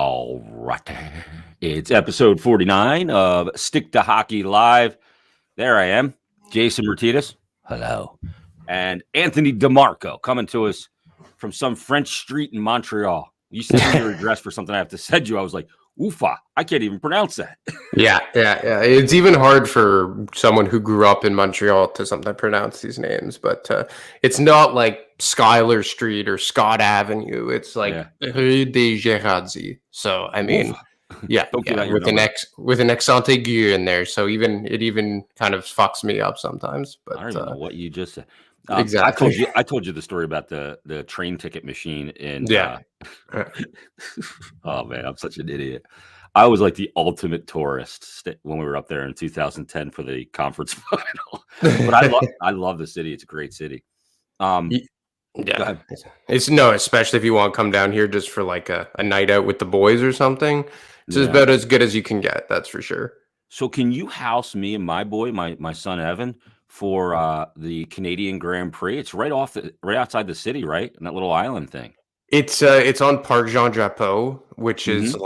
All right. It's episode 49 of Stick to Hockey Live. There I am, Jason Martinez. Hello. And Anthony DeMarco coming to us from some French street in Montreal. You sent me your address for something I have to send you. I was like, oofa, I can't even pronounce that. Yeah. It's even hard for someone who grew up in Montreal to sometimes pronounce these names, but it's not like Schuyler Street or Scott Avenue. It's like Rue des Gérards. So I mean, with an accent aigu in there. So it even kind of fucks me up sometimes. But I don't even know what you just said. Exactly. I told you the story about the train ticket machine in. Oh man, I'm such an idiot. I was like the ultimate tourist when we were up there in 2010 for the conference final. But I love the city. It's a great city. Yeah, especially if you want to come down here just for like a night out with the boys or something. It's about as good as you can get. That's for sure. So can you house me and my boy, my son Evan, for the Canadian Grand Prix? It's right outside the city, right? In that little island thing. It's on Parc Jean Drapeau, which is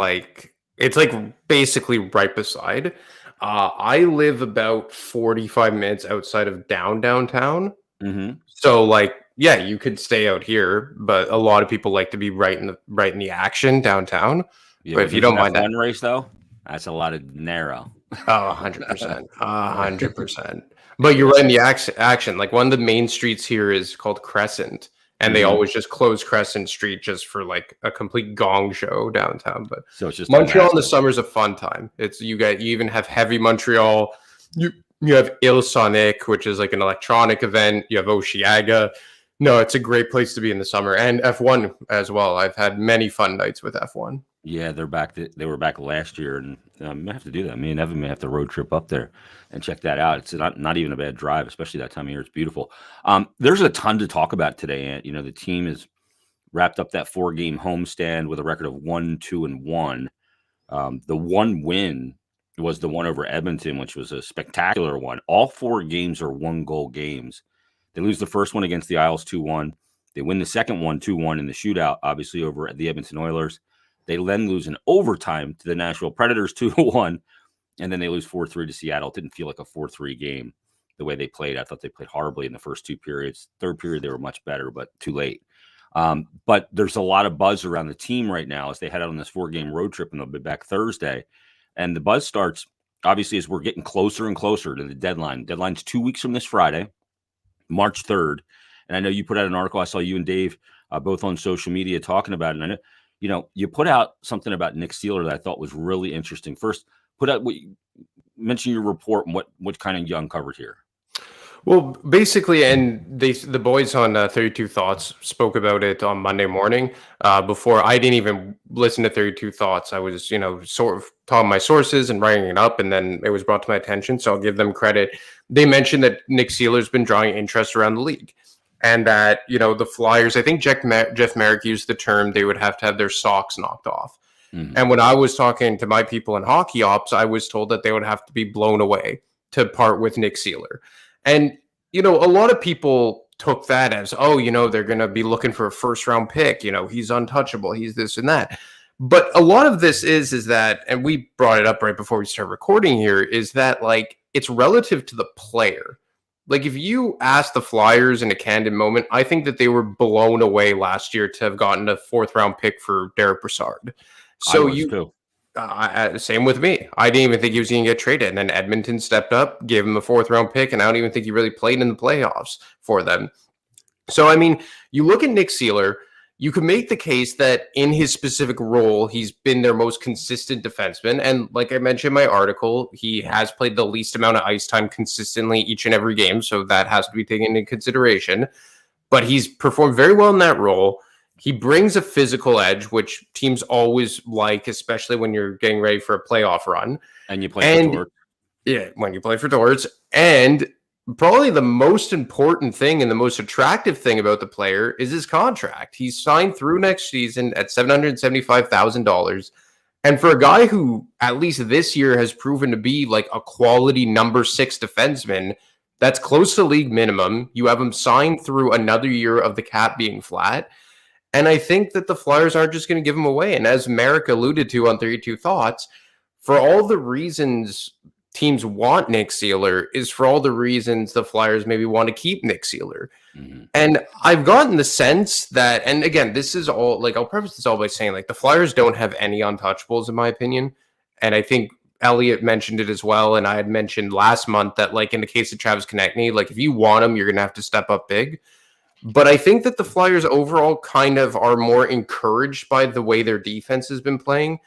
it's basically right beside. I live about 45 minutes outside of downtown. Mm-hmm. So you could stay out here, but a lot of people like to be right in the action downtown. Yeah, but if you don't mind that race though, that's a lot of narrow. Oh, 100%. 100%. But you're right in the action. Like one of the main streets here is called Crescent. And they always just close Crescent Street just for like a complete gong show downtown. But so it's just Montreal in the summer is a fun time. You even have Heavy Montreal. You have Il Sonic, which is like an electronic event. You have Osheaga. No, it's a great place to be in the summer, and F1 as well. I've had many fun nights with F1. Yeah, they're back. They were back last year, and I may have to do that. Me and Evan may have to road trip up there and check that out. It's not even a bad drive, especially that time of year. It's beautiful. There's a ton to talk about today, and the team has wrapped up that 4-game homestand with a record of 1-2-1. The one win was the one over Edmonton, which was a spectacular one. All 4 games are 1-goal games. They lose the first one against the Isles 2-1. They win the second one 2-1 in the shootout, obviously over the Edmonton Oilers. They then lose in overtime to the Nashville Predators 2-1, and then they lose 4-3 to Seattle. It didn't feel like a 4-3 game the way they played. I thought they played horribly in the first 2 periods. Third period, they were much better, but too late. But there's a lot of buzz around the team right now as they head out on this 4-game road trip, and they'll be back Thursday. And the buzz starts, obviously, as we're getting closer and closer to the deadline. Deadline's 2 weeks from this Friday, March 3rd. And I know you put out an article. I saw you and Dave both on social media talking about it. And I know, you put out something about Nick Seeler that I thought was really interesting. First, put out mention your report and what kind of you uncovered here. Well, basically, and the boys on 32 Thoughts spoke about it on Monday morning. Before I didn't even listen to 32 Thoughts. I was, sort of talking my sources and writing it up, and then it was brought to my attention. So I'll give them credit. They mentioned that Nick Seeler's been drawing interest around the league. And that, the Flyers, I think Jeff Merrick used the term, they would have to have their socks knocked off. Mm-hmm. And when I was talking to my people in hockey ops, I was told that they would have to be blown away to part with Nick Seeler. And, a lot of people took that as, they're going to be looking for a first-round pick. He's untouchable. He's this and that. But a lot of this is that, and we brought it up right before we start recording here, is that, it's relative to the player. If you ask the Flyers in a candid moment, I think that they were blown away last year to have gotten a 4th-round pick for Derek Brassard. So same with me. I didn't even think he was going to get traded. And then Edmonton stepped up, gave him a 4th-round pick, and I don't even think he really played in the playoffs for them. So, I mean, you look at Nick Seeler, you can make the case that in his specific role, he's been their most consistent defenseman. And like I mentioned in my article, he has played the least amount of ice time consistently each and every game. So that has to be taken into consideration. But he's performed very well in that role. He brings a physical edge, which teams always like, especially when you're getting ready for a playoff run. And you play for Torts. Yeah, when you play for Torts. And probably the most important thing and the most attractive thing about the player is his contract. He's signed through next season at $775,000. And for a guy who, at least this year, has proven to be like a quality number 6 defenseman, that's close to league minimum. You have him signed through another year of the cap being flat. And I think that the Flyers aren't just going to give him away. And as Merrick alluded to on 32 Thoughts, for all the reasons teams want Nick Seeler is for all the reasons the Flyers maybe want to keep Nick Seeler. Mm-hmm. And I've gotten the sense that, and again, this is all like, I'll preface this all by saying like the Flyers don't have any untouchables in my opinion. And I think Elliot mentioned it as well. And I had mentioned last month that like in the case of Travis Konechny, like if you want him, you're going to have to step up big. But I think that the Flyers overall kind of are more encouraged by the way their defense has been playing.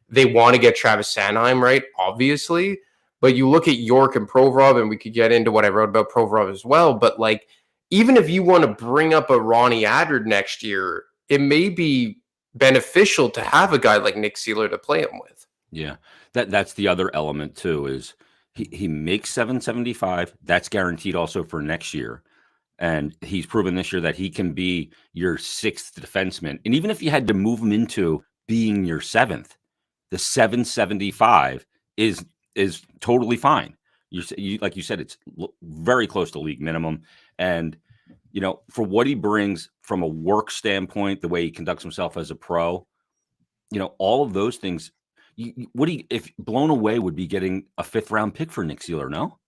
They want to get Travis Sanheim right, obviously. But you look at York and Provorov, and we could get into what I wrote about Provorov as well. But like, even if you want to bring up a Ronnie Adard next year, it may be beneficial to have a guy like Nick Seeler to play him with. Yeah, that's the other element too. Is he makes $775? That's guaranteed also for next year. And he's proven this year that he can be your sixth defenseman. And even if you had to move him into being your seventh, the $775 is totally fine. You like you said, it's very close to league minimum. And, you know, for what he brings from a work standpoint, the way he conducts himself as a pro, you know, all of those things, if blown away would be getting a 5th round pick for Nick Seeler, no?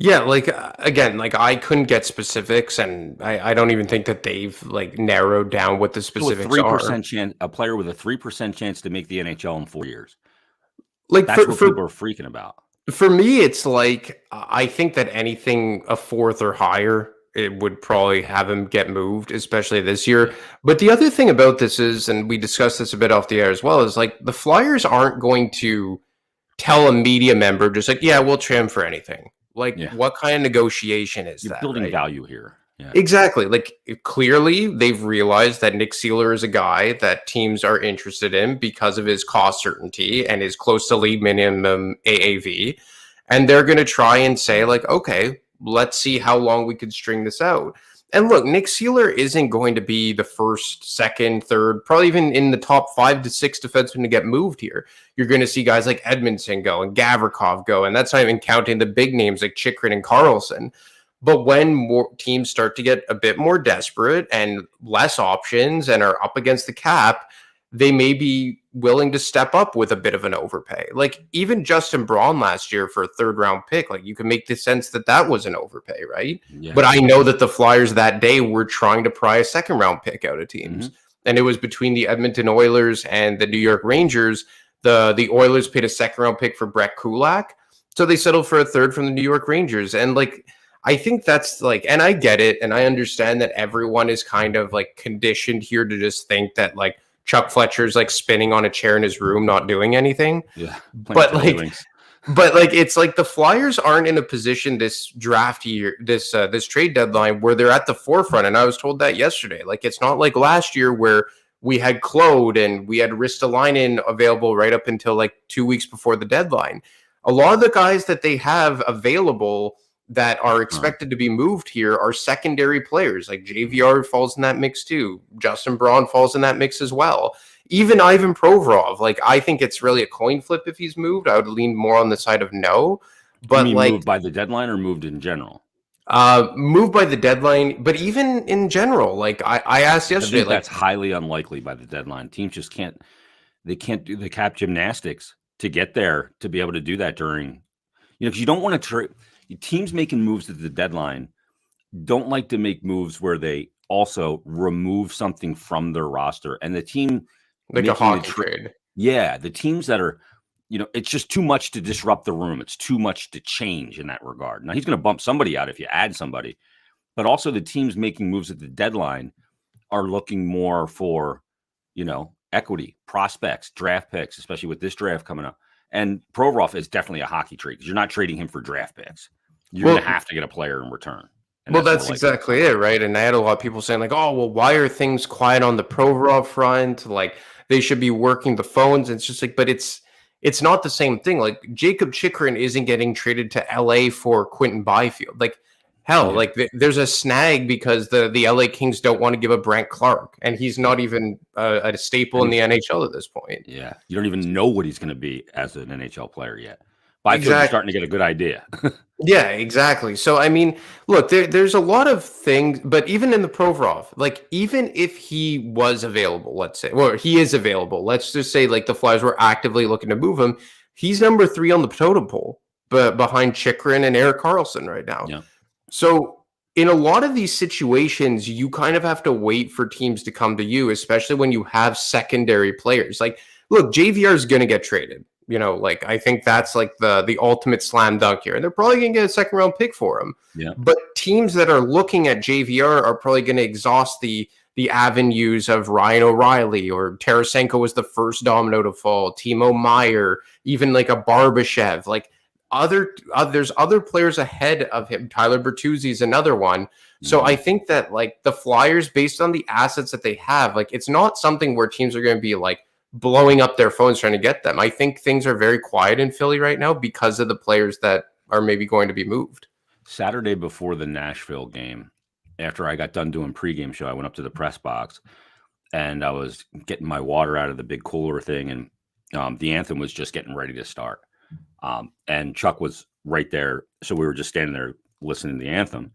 Yeah, like again, like I couldn't get specifics, and I don't even think that they've like narrowed down what the specifics So a 3% are. chance, a player with a 3% chance to make the NHL in 4 years. Like That's what people are freaking about. For me, it's like I think that anything a 4th or higher, it would probably have him get moved, especially this year. But the other thing about this is, and we discussed this a bit off the air as well, is like the Flyers aren't going to tell a media member just like, yeah, we'll trade him for anything. Like, what kind of negotiation is that? You're building value here. Yeah. Exactly. Like, clearly, they've realized that Nick Seeler is a guy that teams are interested in because of his cost certainty and his close to league minimum AAV. And they're going to try and say, like, okay, let's see how long we could string this out. And look, Nick Seeler isn't going to be the first, second, third, probably even in the top 5 to 6 defensemen to get moved here. You're going to see guys like Edmondson go and Gavrikov go, and that's not even counting the big names like Chychrun and Carlson. But when more teams start to get a bit more desperate and less options and are up against the cap, they may be willing to step up with a bit of an overpay. Like even Justin Braun last year for a 3rd round pick, like you can make the sense that that was an overpay, right? Yeah. But I know that the Flyers that day were trying to pry a 2nd round pick out of teams. Mm-hmm. And it was between the Edmonton Oilers and the New York Rangers. The Oilers paid a 2nd round pick for Brett Kulak. So they settled for a 3rd from the New York Rangers. And like, I think that's like, and I get it. And I understand that everyone is kind of like conditioned here to just think that like, Chuck Fletcher's like spinning on a chair in his room, not doing anything. Yeah. But like, it's like the Flyers aren't in a position this draft year, this trade deadline where they're at the forefront. And I was told that yesterday. Like, it's not like last year where we had Claude and we had Ristolainen available right up until like 2 weeks before the deadline. A lot of the guys that they have available that are expected to be moved here are secondary players. Like JVR falls in that mix too. Justin Braun falls in that mix as well. Even Ivan Provorov. Like, I think it's really a coin flip if he's moved. I would lean more on the side of no. But you mean like moved by the deadline or moved in general? Moved by the deadline, but even in general, like I asked yesterday, that's highly unlikely by the deadline. Teams just can't do the cap gymnastics to get there to be able to do that during, because you don't want to trade. Teams making moves at the deadline don't like to make moves where they also remove something from their roster. And the team like a hockey trade. Yeah, the teams that are, it's just too much to disrupt the room. It's too much to change in that regard. Now he's going to bump somebody out if you add somebody, but also the teams making moves at the deadline are looking more for, equity, prospects, draft picks, especially with this draft coming up. And Provorov is definitely a hockey trade because you're not trading him for draft picks. You're going to have to get a player in return. Well, that's exactly it, right? And I had a lot of people saying like, oh, well, why are things quiet on the Provorov front? Like they should be working the phones. And it's just like, but it's not the same thing. Like Jacob Chychrun isn't getting traded to LA for Quentin Byfield. Like hell, like there's a snag because the LA Kings don't want to give up Brant Clark. And he's not even a staple in the NHL at this point. Yeah. You don't even know what he's going to be as an NHL player yet. But I feel like you're Exactly. starting to get a good idea. Yeah, exactly. So I mean, look, there's a lot of things, but even in the Provorov, like even if he was available, let's say, or he is available, let's just say like the Flyers were actively looking to move him, he's number 3 on the totem pole, but behind Chikrin and Erik Karlsson right now. Yeah. So in a lot of these situations, you kind of have to wait for teams to come to you, especially when you have secondary players. Like, look, JVR is going to get traded. Like I think that's like the ultimate slam dunk here. And they're probably going to get a second round pick for him. Yeah. But teams that are looking at JVR are probably going to exhaust the avenues of Ryan O'Reilly, or Tarasenko was the first domino to fall, Timo Meyer, even like a Barbashev, like there's other players ahead of him. Tyler Bertuzzi is another one. So I think that like the Flyers, based on the assets that they have, like it's not something where teams are going to be like blowing up their phones trying to get them. I think things are very quiet in Philly right now because of the players that are maybe going to be moved. Saturday before the Nashville game, after I got done doing pregame show, I went up to the press box and I was getting my water out of the big cooler thing, and the anthem was just getting ready to start. And Chuck was right there, so we were just standing there listening to the anthem,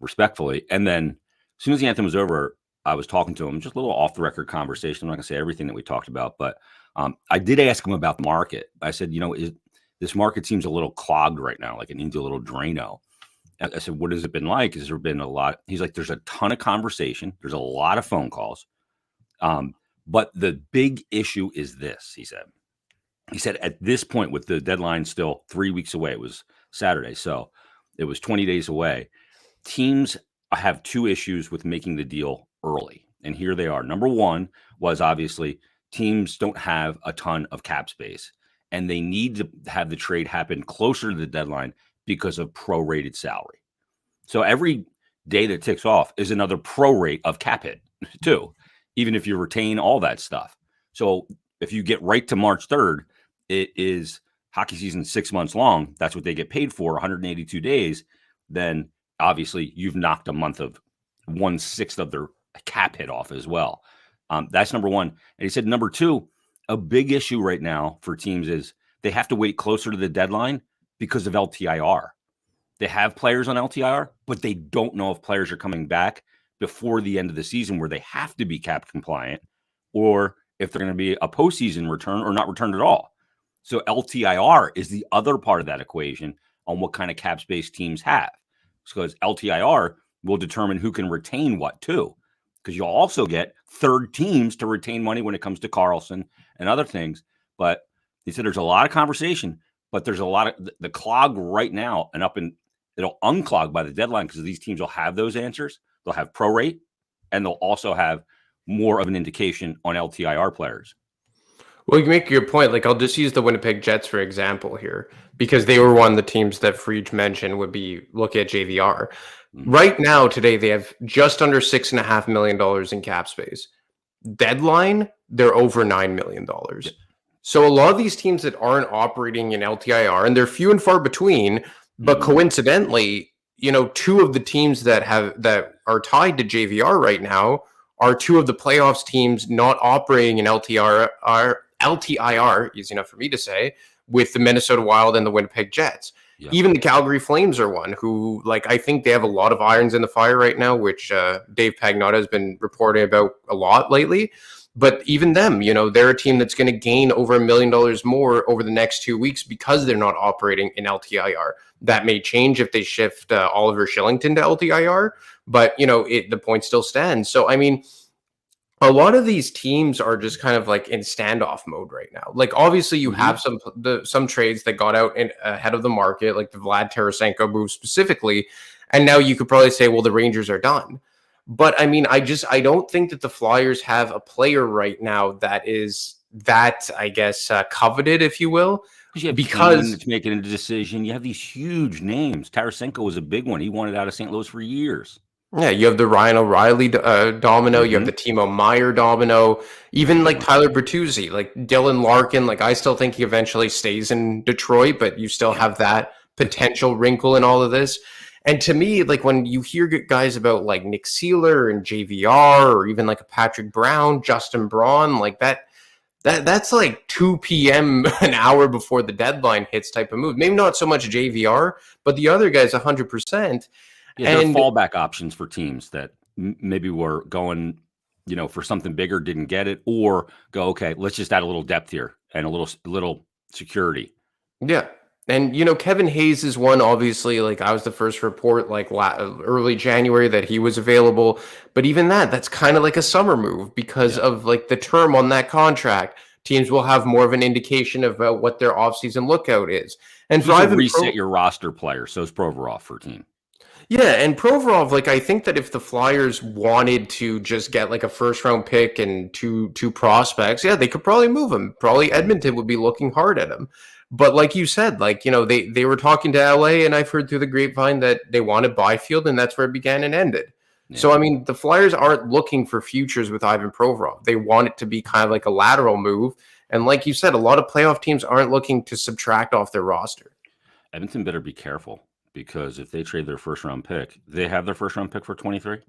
respectfully. And then as soon as the anthem was over, I was talking to him, just a little off the record conversation. I'm not gonna say everything that we talked about, but I did ask him about the market. I said, this market seems a little clogged right now, like it needs a little Drano. I said, what has it been like? Has there been a lot? He's like, there's a ton of conversation. There's a lot of phone calls. But the big issue is this, he said. He said, at this point, with the deadline still 3 weeks away, it was Saturday, so it was 20 days away, teams have two issues with making the deal early. And here they are. Number one was obviously teams don't have a ton of cap space, and they need to have the trade happen closer to the deadline because of prorated salary. So every day that ticks off is another prorate of cap hit too, even if you retain all that stuff. So if you get right to March 3rd, it is hockey season 6 months long. That's what they get paid for, 182 days. Then obviously you've knocked a month of 1/6 of their cap hit off as well. That's number one. And he said, number two, a big issue right now for teams is they have to wait closer to the deadline because of LTIR. They have players on LTIR, but they don't know if players are coming back before the end of the season where they have to be cap compliant, or if they're going to be a postseason return or not returned at all. So LTIR is the other part of that equation on what kind of cap space teams have, because LTIR will determine who can retain what too, because you'll also get third teams to retain money when it comes to Karlsson and other things. But he said there's a lot of conversation, but there's a lot of the clog right now, and it'll unclog by the deadline because these teams will have those answers. They'll have prorate, and they'll also have more of an indication on LTIR players. Well, you make your point. Like, I'll just use the Winnipeg Jets for example here, because they were one of the teams that Friedge mentioned would be looking at JVR. Right now, today, they have just under $6.5 million in cap space. Deadline, they're over $9 million. Yeah. So a lot of these teams that aren't operating in LTIR, and they're few and far between, but coincidentally, two of the teams that are tied to JVR right now are two of the playoffs teams not operating in LTIR, easy enough for me to say, with the Minnesota Wild and the Winnipeg Jets. Yeah. Even the Calgary Flames are one who, like, I think they have a lot of irons in the fire right now, which Dave Pagnotta has been reporting about a lot lately. But even them, they're a team that's going to gain over $1 million more over the next 2 weeks because they're not operating in LTIR. That may change if they shift Oliver Shillington to LTIR, but, the point still stands. So, I mean, a lot of these teams are just kind of like in standoff mode right now. Like, obviously you have some trades that got out ahead of the market, like the Vlad Tarasenko move specifically. And now you could probably say, well, the Rangers are done. But I mean, I don't think that the Flyers have a player right now that is I guess, coveted, if you will. Because it's making a decision. You have these huge names. Tarasenko was a big one. He wanted out of St. Louis for years. Yeah, you have the Ryan O'Reilly domino. You have the Timo Meyer domino. Even like Tyler Bertuzzi, like Dylan Larkin. Like, I still think he eventually stays in Detroit, but you still have that potential wrinkle in all of this. And to me, like, when you hear guys about like Nick Seeler and JVR, or even like a Patrick Brown, Justin Braun, like that, That's like 2 p.m. an hour before the deadline hits type of move. Maybe not so much JVR, but the other guys 100%. Yeah, there are And fallback options for teams that maybe were going, for something bigger, didn't get it, or go, okay, let's just add a little depth here and a little security. yeah. And Kevin Hayes is one. Obviously, like I was the first report, like early January, that he was available. But even that's kind of like a summer move because of like the term on that contract. Teams will have more of an indication about what their offseason lookout is. And You for can Ivan reset your roster player. So is Provorov for a team. Yeah, and Provorov, like I think that if the Flyers wanted to just get like a first round pick and two prospects, yeah, they could probably move him. Probably Edmonton would be looking hard at him. But like you said, like they were talking to LA, and I've heard through the grapevine that they wanted Byfield, and that's where it began and ended. Yeah. So I mean, the Flyers aren't looking for futures with Ivan Provorov. They want it to be kind of like a lateral move, and like you said, a lot of playoff teams aren't looking to subtract off their roster. Edmonton better be careful, because if they trade their first round pick, they have their first round pick for 23.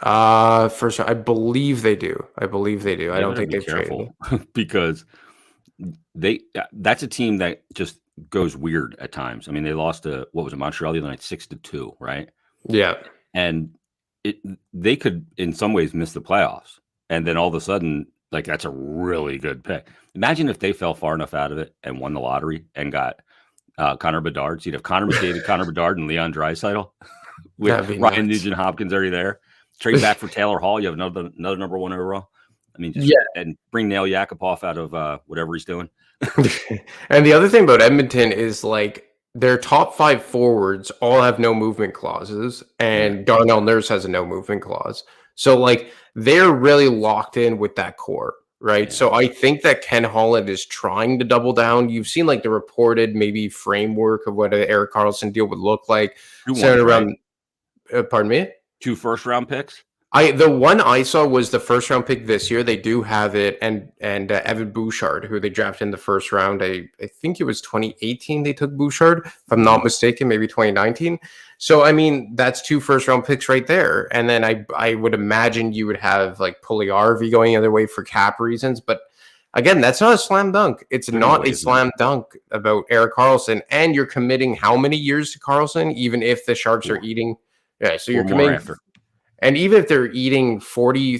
First, I believe they do. I don't think they've traded because that's a team that just goes weird at times. I mean, they lost to Montreal the other night 6-2, right? Yeah, and they could in some ways miss the playoffs, and then all of a sudden, like, that's a really good pick. Imagine if they fell far enough out of it and won the lottery and got Connor Bedard. So you'd have Connor McDavid, Connor Bedard, and Leon Draisaitl with Ryan Nugent Hopkins already there. Trade back for Taylor Hall. You have another number one overall. I mean, and bring Nail Yakupov out of whatever he's doing. And the other thing about Edmonton is like their top 5 forwards all have no movement clauses, and Darnell Nurse has a no movement clause. So like they're really locked in with that core, right? Yeah. So I think that Ken Holland is trying to double down. You've seen like the reported maybe framework of what an Erik Karlsson deal would look like. Centered around, pardon me? 2 first-round picks? The one I saw was the first round pick this year. They do have it, and Evan Bouchard, who they drafted in the first round. I think it was 2018 they took Bouchard, if I'm not mistaken, maybe 2019. So I mean, that's 2 first round picks right there. And then I would imagine you would have like Puljujarvi going the other way for cap reasons. But again, that's not a slam dunk. It's not a slam dunk about Erik Karlsson, and you're committing how many years to Karlsson, even if the Sharks are eating. Yeah, so you're committing. And even if they're eating 35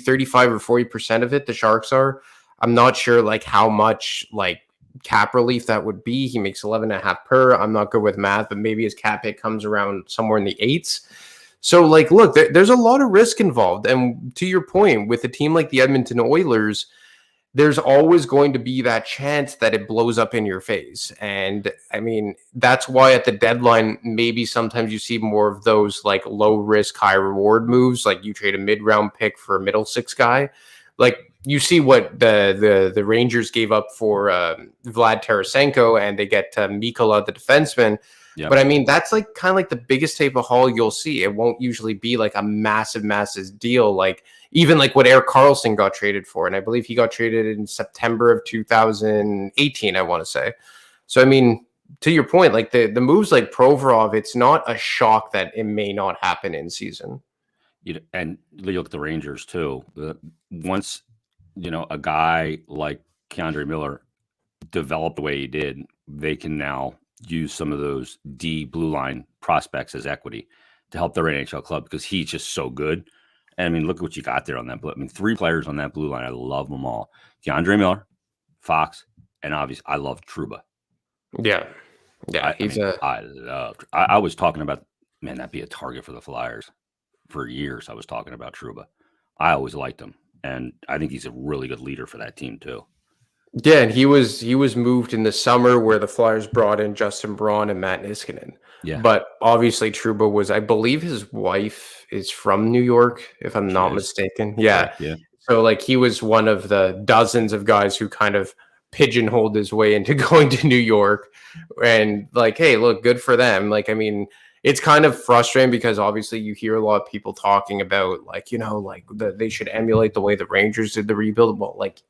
or 40% of it, the Sharks are, I'm not sure like how much like cap relief that would be. He makes 11.5 per. I'm not good with math, but maybe his cap hit comes around somewhere in the 8s. So like, look, there's a lot of risk involved. And to your point, with a team like the Edmonton Oilers, there's always going to be that chance that it blows up in your face. And I mean, that's why at the deadline, maybe sometimes you see more of those like low risk, high reward moves. Like you trade a mid-round pick for a middle 6 guy. Like you see what the Rangers gave up for Vlad Tarasenko, and they get Mikkola, the defenseman. Yep. But I mean, that's like kind of like the biggest type of haul you'll see. It won't usually be like a massive deal. Like even like what Erik Karlsson got traded for. And I believe he got traded in September of 2018, I want to say. So, I mean, to your point, like the moves like Provorov, it's not a shock that it may not happen in season. And you look at the Rangers too. Once, a guy like K'Andre Miller developed the way he did, they can now use some of those D blue line prospects as equity to help their NHL club, because he's just so good. And I mean, look at what you got there on that. I mean, 3 players on that blue line. I love them all. K'Andre Miller, Fox, and obviously I love Trouba. Yeah. Yeah. I was talking about, man, that'd be a target for the Flyers for years. I was talking about Trouba. I always liked him. And I think he's a really good leader for that team too. Yeah, and he was moved in the summer where the Flyers brought in Justin Braun and Matt Niskanen. Yeah. But obviously Trouba was, I believe his wife is from New York, if I'm not mistaken. Yeah. Yeah. So like he was one of the dozens of guys who kind of pigeonholed his way into going to New York. And like, hey, look, good for them. Like, I mean, it's kind of frustrating because obviously you hear a lot of people talking about like, they should emulate the way the Rangers did the rebuild. Well, like,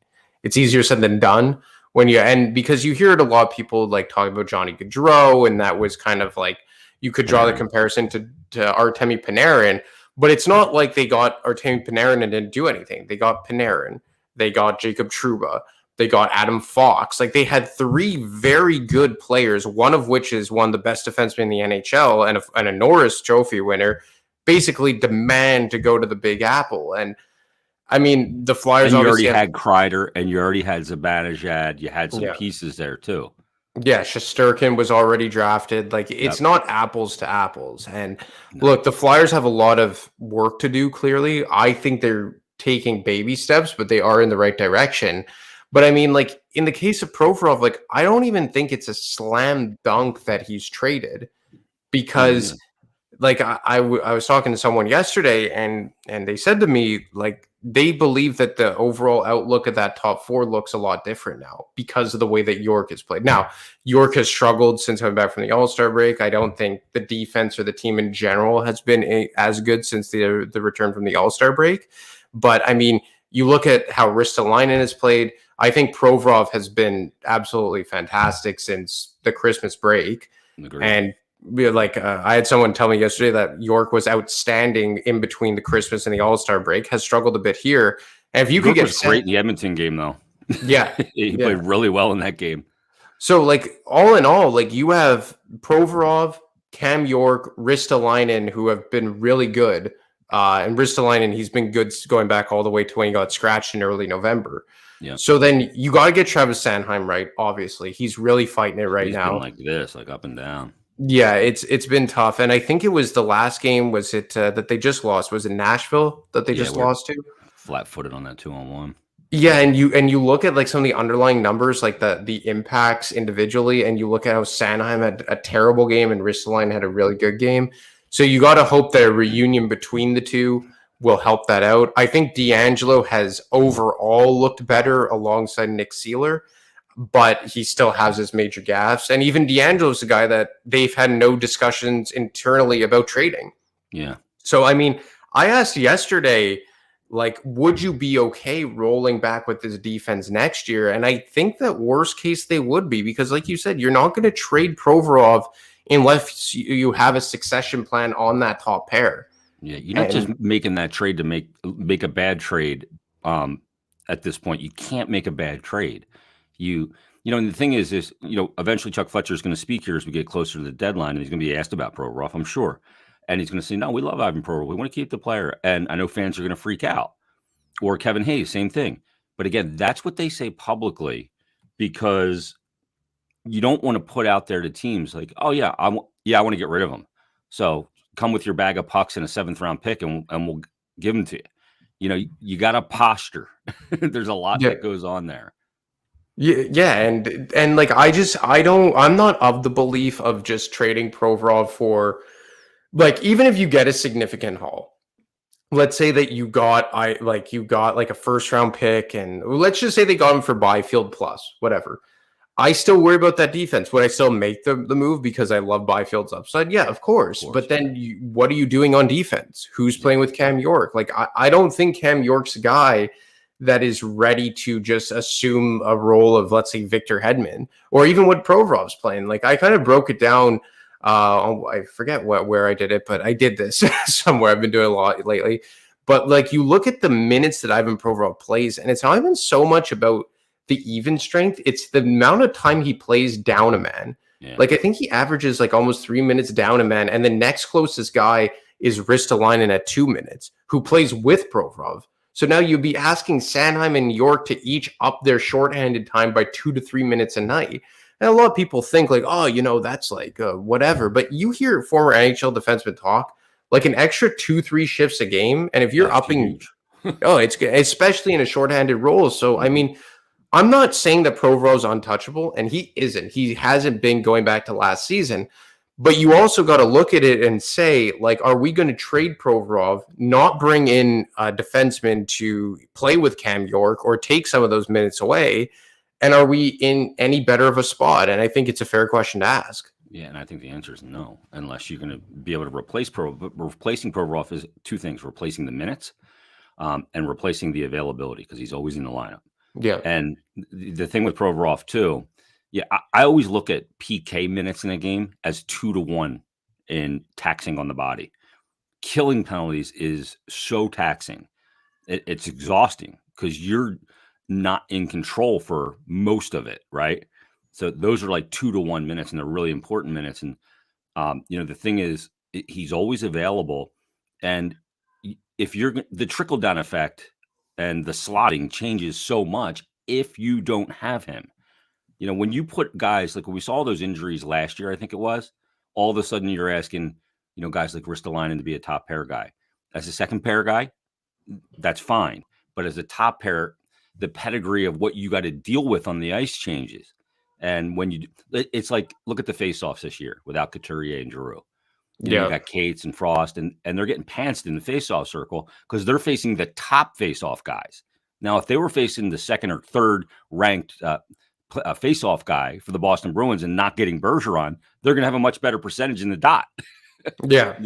it's easier said than done and because you hear it a lot of people like talking about Johnny Gaudreau, and that was kind of like, you could draw the comparison to Artemi Panarin, but it's not like they got Artemi Panarin and didn't do anything. They got Panarin, they got Jacob Trouba, They got Adam Fox. Like they had three very good players, one of which is one of the best defensemen in the NHL and a Norris Trophy winner, basically demand to go to the Big Apple. And I mean, the Flyers And you already obviously had Kreider, and you already had Zibanejad. You had some yeah. pieces there too. Yeah, Shesterkin was already drafted. Like it's not apples to apples. And look, the Flyers have a lot of work to do, clearly. I think they're taking baby steps, but they are in the right direction. But I mean, like in the case of Provorov, like I don't even think it's a slam dunk that he's traded because like I was talking to someone yesterday and they said to me like they believe that the overall outlook of that top four looks a lot different now because of the way that York has played. Now, York has struggled since coming back from the All-Star break. I don't think the defense or the team in general has been as good since the return from the All-Star break. But I mean, you look at how Ristolainen has played. I think Provorov has been absolutely fantastic since the Christmas break. Agreed. And like I had someone tell me yesterday that York was outstanding in between the Christmas and the All-Star break, has struggled a bit here. And if you could get great in the Edmonton game, though. Yeah. He played really well in that game. So, like, all in all, like you have Provorov, Cam York, Ristolainen, who have been really good. And Ristolainen, he's been good going back all the way to when he got scratched in early November. Yeah. So then you got to get Travis Sanheim right, obviously. He's really fighting it right now. Been like this, like up and down. Yeah, it's been tough. And I think it was the last game, was it that they just lost? Was it Nashville that they just lost to? Flat-footed on that 2-on-1. Yeah, and you look at like some of the underlying numbers, like the impacts individually, and you look at how Sanheim had a terrible game and Ristolainen had a really good game. So you got to hope that a reunion between the two will help that out. I think DeAngelo has overall looked better alongside Nick Seeler, but he still has his major gaffes. And even DeAngelo's a guy that they've had no discussions internally about trading. Yeah. So, I mean, I asked yesterday, like, would you be okay rolling back with this defense next year? And I think that worst case they would be, because like you said, you're not going to trade Provorov unless you have a succession plan on that top pair. Yeah, you're not just making that trade to make a bad trade. At this point, you can't make a bad trade. You know, and the thing is, eventually Chuck Fletcher is going to speak here as we get closer to the deadline, and he's going to be asked about Provorov, I'm sure. And he's going to say, no, we love Ivan Provorov. We want to keep the player. And I know fans are going to freak out. Or Kevin Hayes, same thing. But again, that's what they say publicly, because you don't want to put out there to teams like, oh, yeah, I want to get rid of him. So come with your bag of pucks and a 7th-round pick, and we'll give them to you. You know, you got a posture. There's a lot that goes on there. Yeah, and like I'm not of the belief of just trading Provorov for, like, even if you get a significant haul. Let's say that you got like a 1st-round pick, and let's just say they got him for Byfield plus whatever. I still worry about that defense. Would I still make the move because I love Byfield's upside? Yeah, of course. But then what are you doing on defense? Who's playing with Cam York? Like, I don't think Cam York's a guy that is ready to just assume a role of, let's say, Victor Hedman, or even what Provorov's playing. Like, I kind of broke it down. I forget where I did it, but I did this somewhere. I've been doing a lot lately. But like, you look at the minutes that Ivan Provorov plays, and it's not even so much about the even strength. It's the amount of time he plays down a man. Yeah. Like, I think he averages like almost 3 minutes down a man. And the next closest guy is Ristolainen at 2 minutes, who plays with Provorov. So now you'd be asking Sanheim and York to each up their shorthanded time by 2 to 3 minutes a night. And a lot of people think like, oh, that's like whatever. But you hear former NHL defensemen talk like an extra 2-3 shifts a game. And if you're upping, it's especially in a shorthanded role. So, I mean, I'm not saying that Provorov's untouchable, and he isn't. He hasn't been going back to last season. But you also got to look at it and say, like, are we going to trade Provorov, not bring in a defenseman to play with Cam York or take some of those minutes away? And are we in any better of a spot? And I think it's a fair question to ask. Yeah, and I think the answer is no, unless you're going to be able to replace Provorov. But replacing Provorov is two things: replacing the minutes and replacing the availability, because he's always in the lineup. Yeah. And the thing with Provorov too, I always look at PK minutes in a game as 2-1 in taxing on the body. Killing penalties is so taxing. It's exhausting, because you're not in control for most of it, right? So those are like 2-to-1 minutes, and they're really important minutes. And the thing is, he's always available, and if you're the trickle down effect and the slotting changes so much if you don't have him. When you put guys like when we saw those injuries last year, I think it was, all of a sudden you're asking, guys like Ristolainen to be a top pair guy. As a second pair guy, that's fine. But as a top pair, the pedigree of what you got to deal with on the ice changes. And when it's like, look at the faceoffs this year without Couturier and Giroux. You got Cates and Frost, and they're getting pantsed in the faceoff circle because they're facing the top faceoff guys. Now, if they were facing the second or third ranked faceoff guy for the Boston Bruins and not getting Bergeron, they're going to have a much better percentage in the dot. Yeah.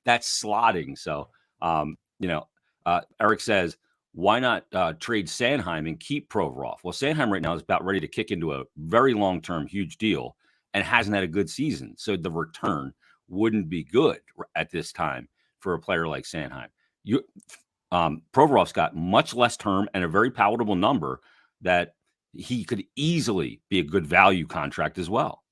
That's slotting. So, Eric says, why not trade Sanheim and keep Provorov? Well, Sanheim right now is about ready to kick into a very long-term, huge deal and hasn't had a good season. So the return wouldn't be good at this time for a player like Sanheim. Provorov's got much less term and a very palatable number that he could easily be a good value contract as well.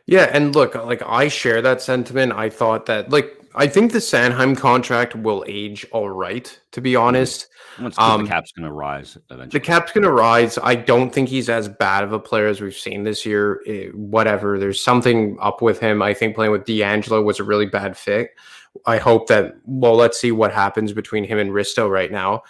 Yeah, and look, like I share that sentiment. I thought that, I think the Sanheim contract will age all right, to be honest. The cap's going to rise eventually. The cap's going to rise. I don't think he's as bad of a player as we've seen this year. Whatever, there's something up with him. I think playing with D'Angelo was a really bad fit. I hope that, let's see what happens between him and Risto right now.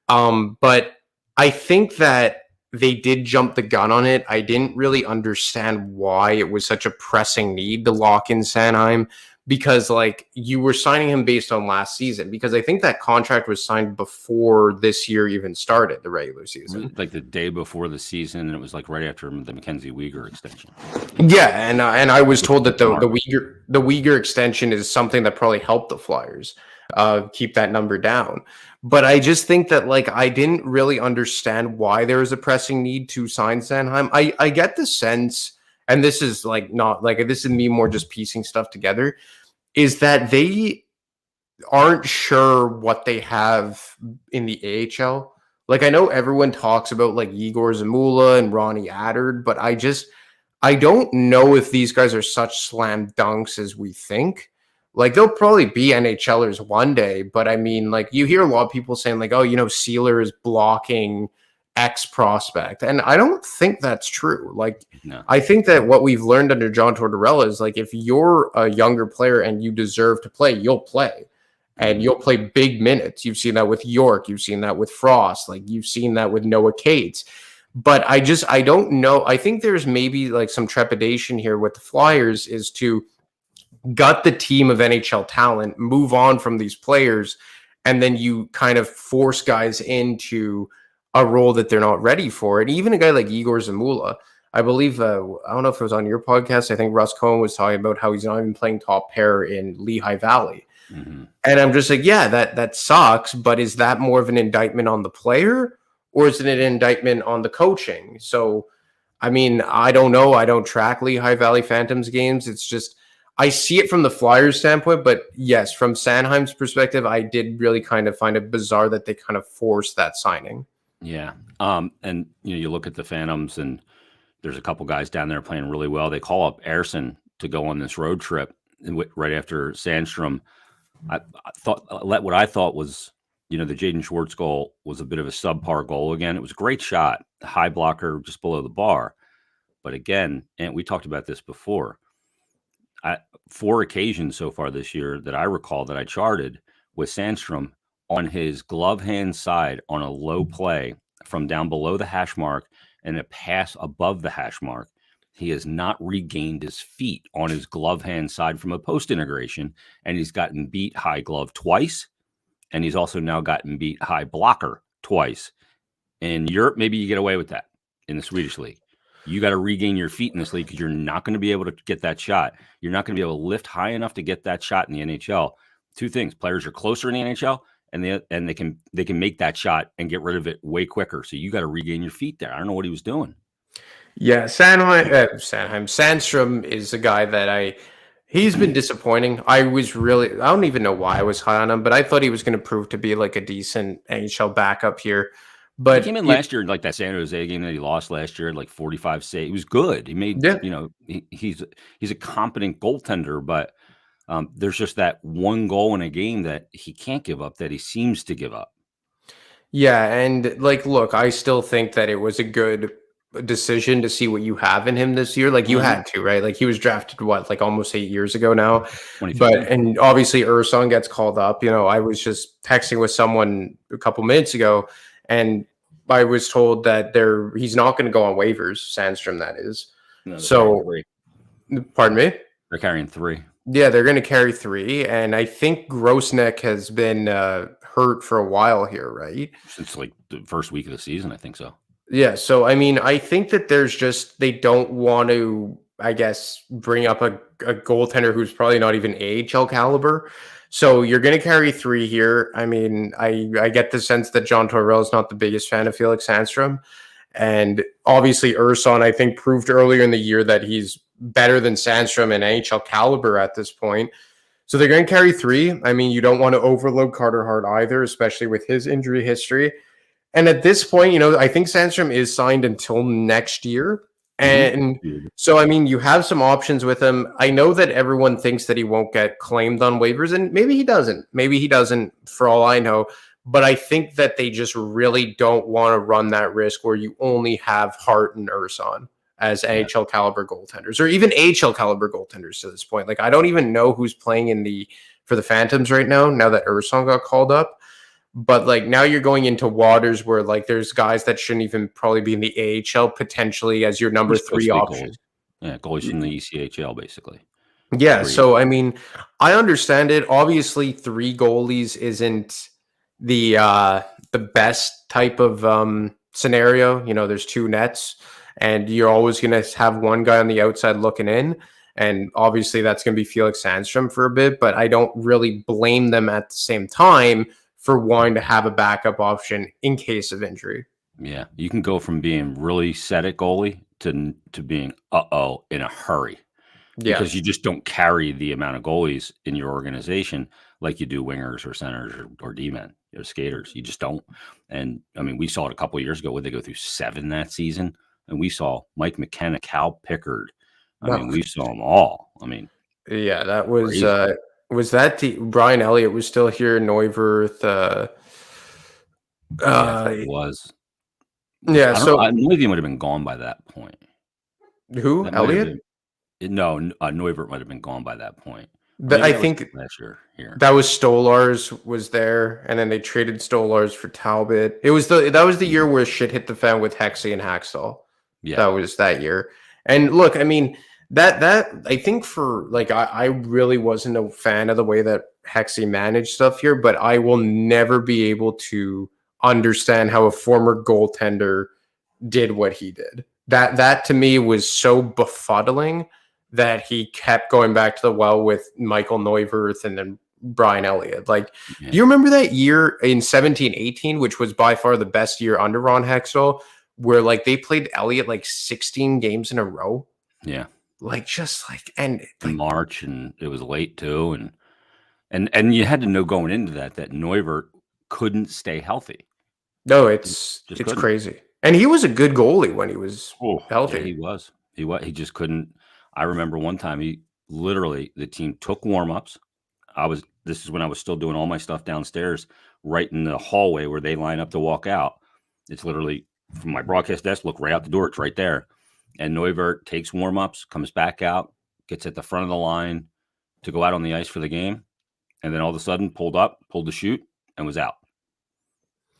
But I think that they did jump the gun on it. I didn't really understand why it was such a pressing need to lock in Sanheim, because you were signing him based on last season, because I think that contract was signed before this year even started, the regular season. Like the day before the season, and it was like right after the Mackenzie Weegar extension. Yeah, and I was told that the Weegar extension is something that probably helped the Flyers keep that number down. But I just think that I didn't really understand why there was a pressing need to sign Sanheim. I get the sense, and this is this is me more just piecing stuff together, is that they aren't sure what they have in the AHL. I know everyone talks about Igor Zamula and Ronnie Attard, but I don't know if these guys are such slam dunks as we think. They'll probably be NHLers one day, but I mean, you hear a lot of people saying Sealer is blocking X prospect. And I don't think that's true. No. I think that what we've learned under John Tortorella is if you're a younger player and you deserve to play, you'll play. And you'll play big minutes. You've seen that with York. You've seen that with Frost. You've seen that with Noah Cates. But I don't know. I think there's maybe some trepidation here with the Flyers is to gut the team of NHL talent, move on from these players, and then you kind of force guys into a role that they're not ready for. And even a guy like Igor Zamula, I believe, I don't know if it was on your podcast, I think Russ Cohen was talking about how he's not even playing top pair in Lehigh Valley. Mm-hmm. And I'm just yeah, that sucks, but is that more of an indictment on the player, or is it an indictment on the coaching? So, I mean, I don't know. I don't track Lehigh Valley Phantoms games. It's just, I see it from the Flyers standpoint, but yes, from Sanheim's perspective, I did really kind of find it bizarre that they kind of forced that signing. Yeah. And you look at the Phantoms, and there's a couple guys down there playing really well. They call up Ersson to go on this road trip right after Sandstrom. I thought what I thought was, the Jaden Schwartz goal was a bit of a subpar goal again. It was a great shot, high blocker just below the bar. But again, and we talked about this before, 4 occasions so far this year that I recall that I charted with Sandstrom on his glove hand side on a low play from down below the hash mark and a pass above the hash mark. He has not regained his feet on his glove hand side from a post integration, and he's gotten beat high glove twice, and he's also now gotten beat high blocker twice. In Europe, maybe you get away with that. In the Swedish league, you got to regain your feet in this league because you're not going to be able to get that shot. You're not going to be able to lift high enough to get that shot in the NHL. 2 things: players are closer in the NHL, and they can make that shot and get rid of it way quicker. So you got to regain your feet there. I don't know what he was doing. Yeah, Sandstrom is a guy that he's been disappointing. I don't even know why I was high on him, but I thought he was going to prove to be a decent NHL backup here. He But came in last year in like that San Jose game that he lost last year, like 45 save. He was good. He made, yeah, he's a competent goaltender, but there's just that one goal in a game that he can't give up that he seems to give up. yeah, and like, look, I still think that it was a good decision to see what you have in him this year. Like, you Mhm. had to, right? Like, he was drafted what, like almost 8 years ago now. But 2015. and obviously Urson gets called up. I was just texting with someone a couple minutes ago, and I was told that he's not going to go on waivers. Sandstrom, that is. No, they're carrying So, three. pardon me. They're carrying three Yeah, they're going to carry three, and I think Grossneck has been hurt for a while here, right? since like the first week of the season. I think so. Yeah, so I mean, I think that they don't want to, I guess, bring up a goaltender who's probably not even AHL caliber. So you're going to carry three here. I mean, I get the sense that John Torrell is not the biggest fan of Felix Sandstrom, and obviously Urson, I think, proved earlier in the year that he's better than Sandstrom and NHL caliber at this point. So they're going to carry three. I mean, you don't want to overload Carter Hart either, especially with his injury history. And at this point, I think Sandstrom is signed until next year. And Mhm. so, I mean, you have some options with him. I know that everyone thinks that he won't get claimed on waivers, and maybe he doesn't. Maybe he doesn't, for all I know. But I think that they just really don't want to run that risk where you only have Hart and Urson as Yeah. NHL caliber goaltenders, or even AHL caliber goaltenders to this point. Like, I don't even know who's playing for the Phantoms right now that Urson got called up. But like, now you're going into waters where like there's guys that shouldn't even probably be in the AHL potentially as your number They're supposed three to be option. goalies. Yeah, goalies from the ECHL basically. Yeah, Three. so I mean, I understand it. Obviously, three goalies isn't the best type of scenario. There's two nets, and you're always going to have one guy on the outside looking in. And obviously, that's going to be Felix Sandstrom for a bit, but I don't really blame them at the same time for wanting to have a backup option in case of injury. Yeah, you can go from being really set at goalie to being in a hurry Yeah. because you just don't carry the amount of goalies in your organization like you do wingers or centers or D-men or skaters. You just don't. And I mean, we saw it a couple of years ago where they go through 7 that season, and we saw Mike McKenna, Cal Pickard. I mean, we saw them all. I mean, Yeah, that crazy. was that the Brian Elliott was still here, Neuwirth. Yeah, if Uh, it was. yeah. I don't know. So Neuvier might have been gone by that point. who That might have Elliott? been no. Neuvert might have been gone by that point, or That maybe I that was think last year here. that was Stolars was there, and then they traded Stolars for Talbot. That was the year where shit hit the fan with Hexy and Hackstall. Yeah, That was that year. And look, I mean, that I think for like I really wasn't a fan of the way that Hexy managed stuff here, but I will never be able to understand how a former goaltender did what he did. That to me was so befuddling that he kept going back to the well with Michael Neuwirth and then Brian Elliott. Like, yeah, do you remember that year in 17-18, which was by far the best year under Ron Hextall, where like they played Elliott like 16 games in a row? yeah. Like, just like, and In like, March, and it was late too, and you had to know going into that Neuvert couldn't stay healthy. no, He just it's couldn't. crazy. And he was a good goalie when he was Oh, yeah, healthy. he was. He just couldn't. I remember one time the team took warm-ups. This is when I was still doing all my stuff downstairs, right in the hallway where they line up to walk out. It's literally from my broadcast desk, look right out the door. It's right there. And Neuvert takes warm-ups, comes back out, gets at the front of the line to go out on the ice for the game. And then all of a sudden pulled the chute and was out.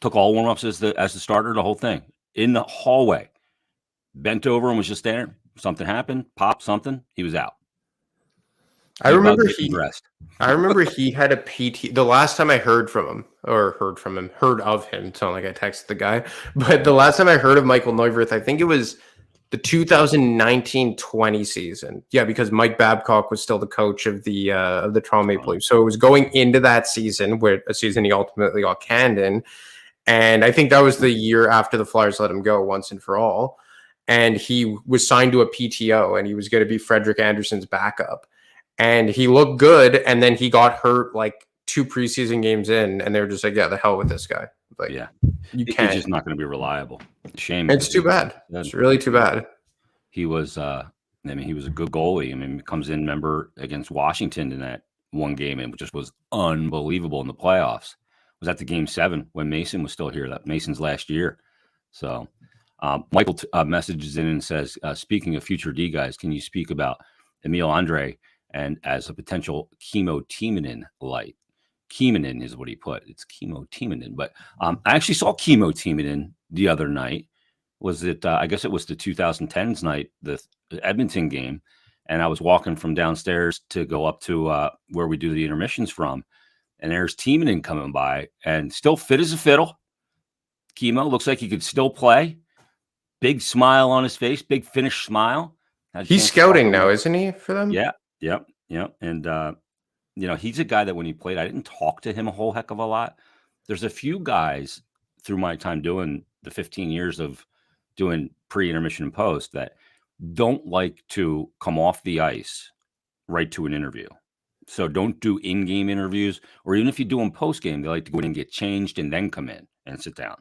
Took all warm-ups as the starter, the whole thing. In the hallway. Bent over and was just there. Something happened, popped something, he was out. I Big bug remember getting dressed. I remember he had a PT. The last time I heard of him, it's not like I texted the guy, but the last time I heard of Michael Neuwirth, I think it was the 2019-20 season. Yeah, because Mike Babcock was still the coach of the Toronto Maple Leafs. So it was going into that season, where a season he ultimately got canned in. And I think that was the year after the Flyers let him go once and for all. And he was signed to a PTO, and he was going to be Frederick Anderson's backup. And he looked good, and then he got hurt like 2 preseason games in, and they were just like, yeah, the hell with this guy. Like, Yeah. you He's can't. just not going to be reliable. Shame. It's 'Cause too bad. It's really too bad. he was, I mean, he was a good goalie. I mean, he comes in, remember, against Washington in that one game, and it just was unbelievable in the playoffs. Was at the game 7 when Mason was still here. That Mason's last year. So, Michael messages in and says, speaking of future D guys, can you speak about Emil Andre and as a potential chemo Timonen light? Chemonin is what he put. It's chemo Timonen. But I actually saw chemo Timonen the other night. Was it? I guess it was the 2010s night, the Edmonton game, and I was walking from downstairs to go up to where we do the intermissions from, and there's Timonen coming by, and still fit as a fiddle. Chemo looks like he could still play. Big smile on his face, big Finnish smile. He's scouting now, isn't he, for them? Yeah, yep. And he's a guy that when he played, I didn't talk to him a whole heck of a lot. There's a few guys through my time doing the 15 years of doing pre-intermission and post that don't like to come off the ice right to an interview. So don't do in-game interviews, or even if you do them post-game, they like to go in and get changed and then come in and sit down.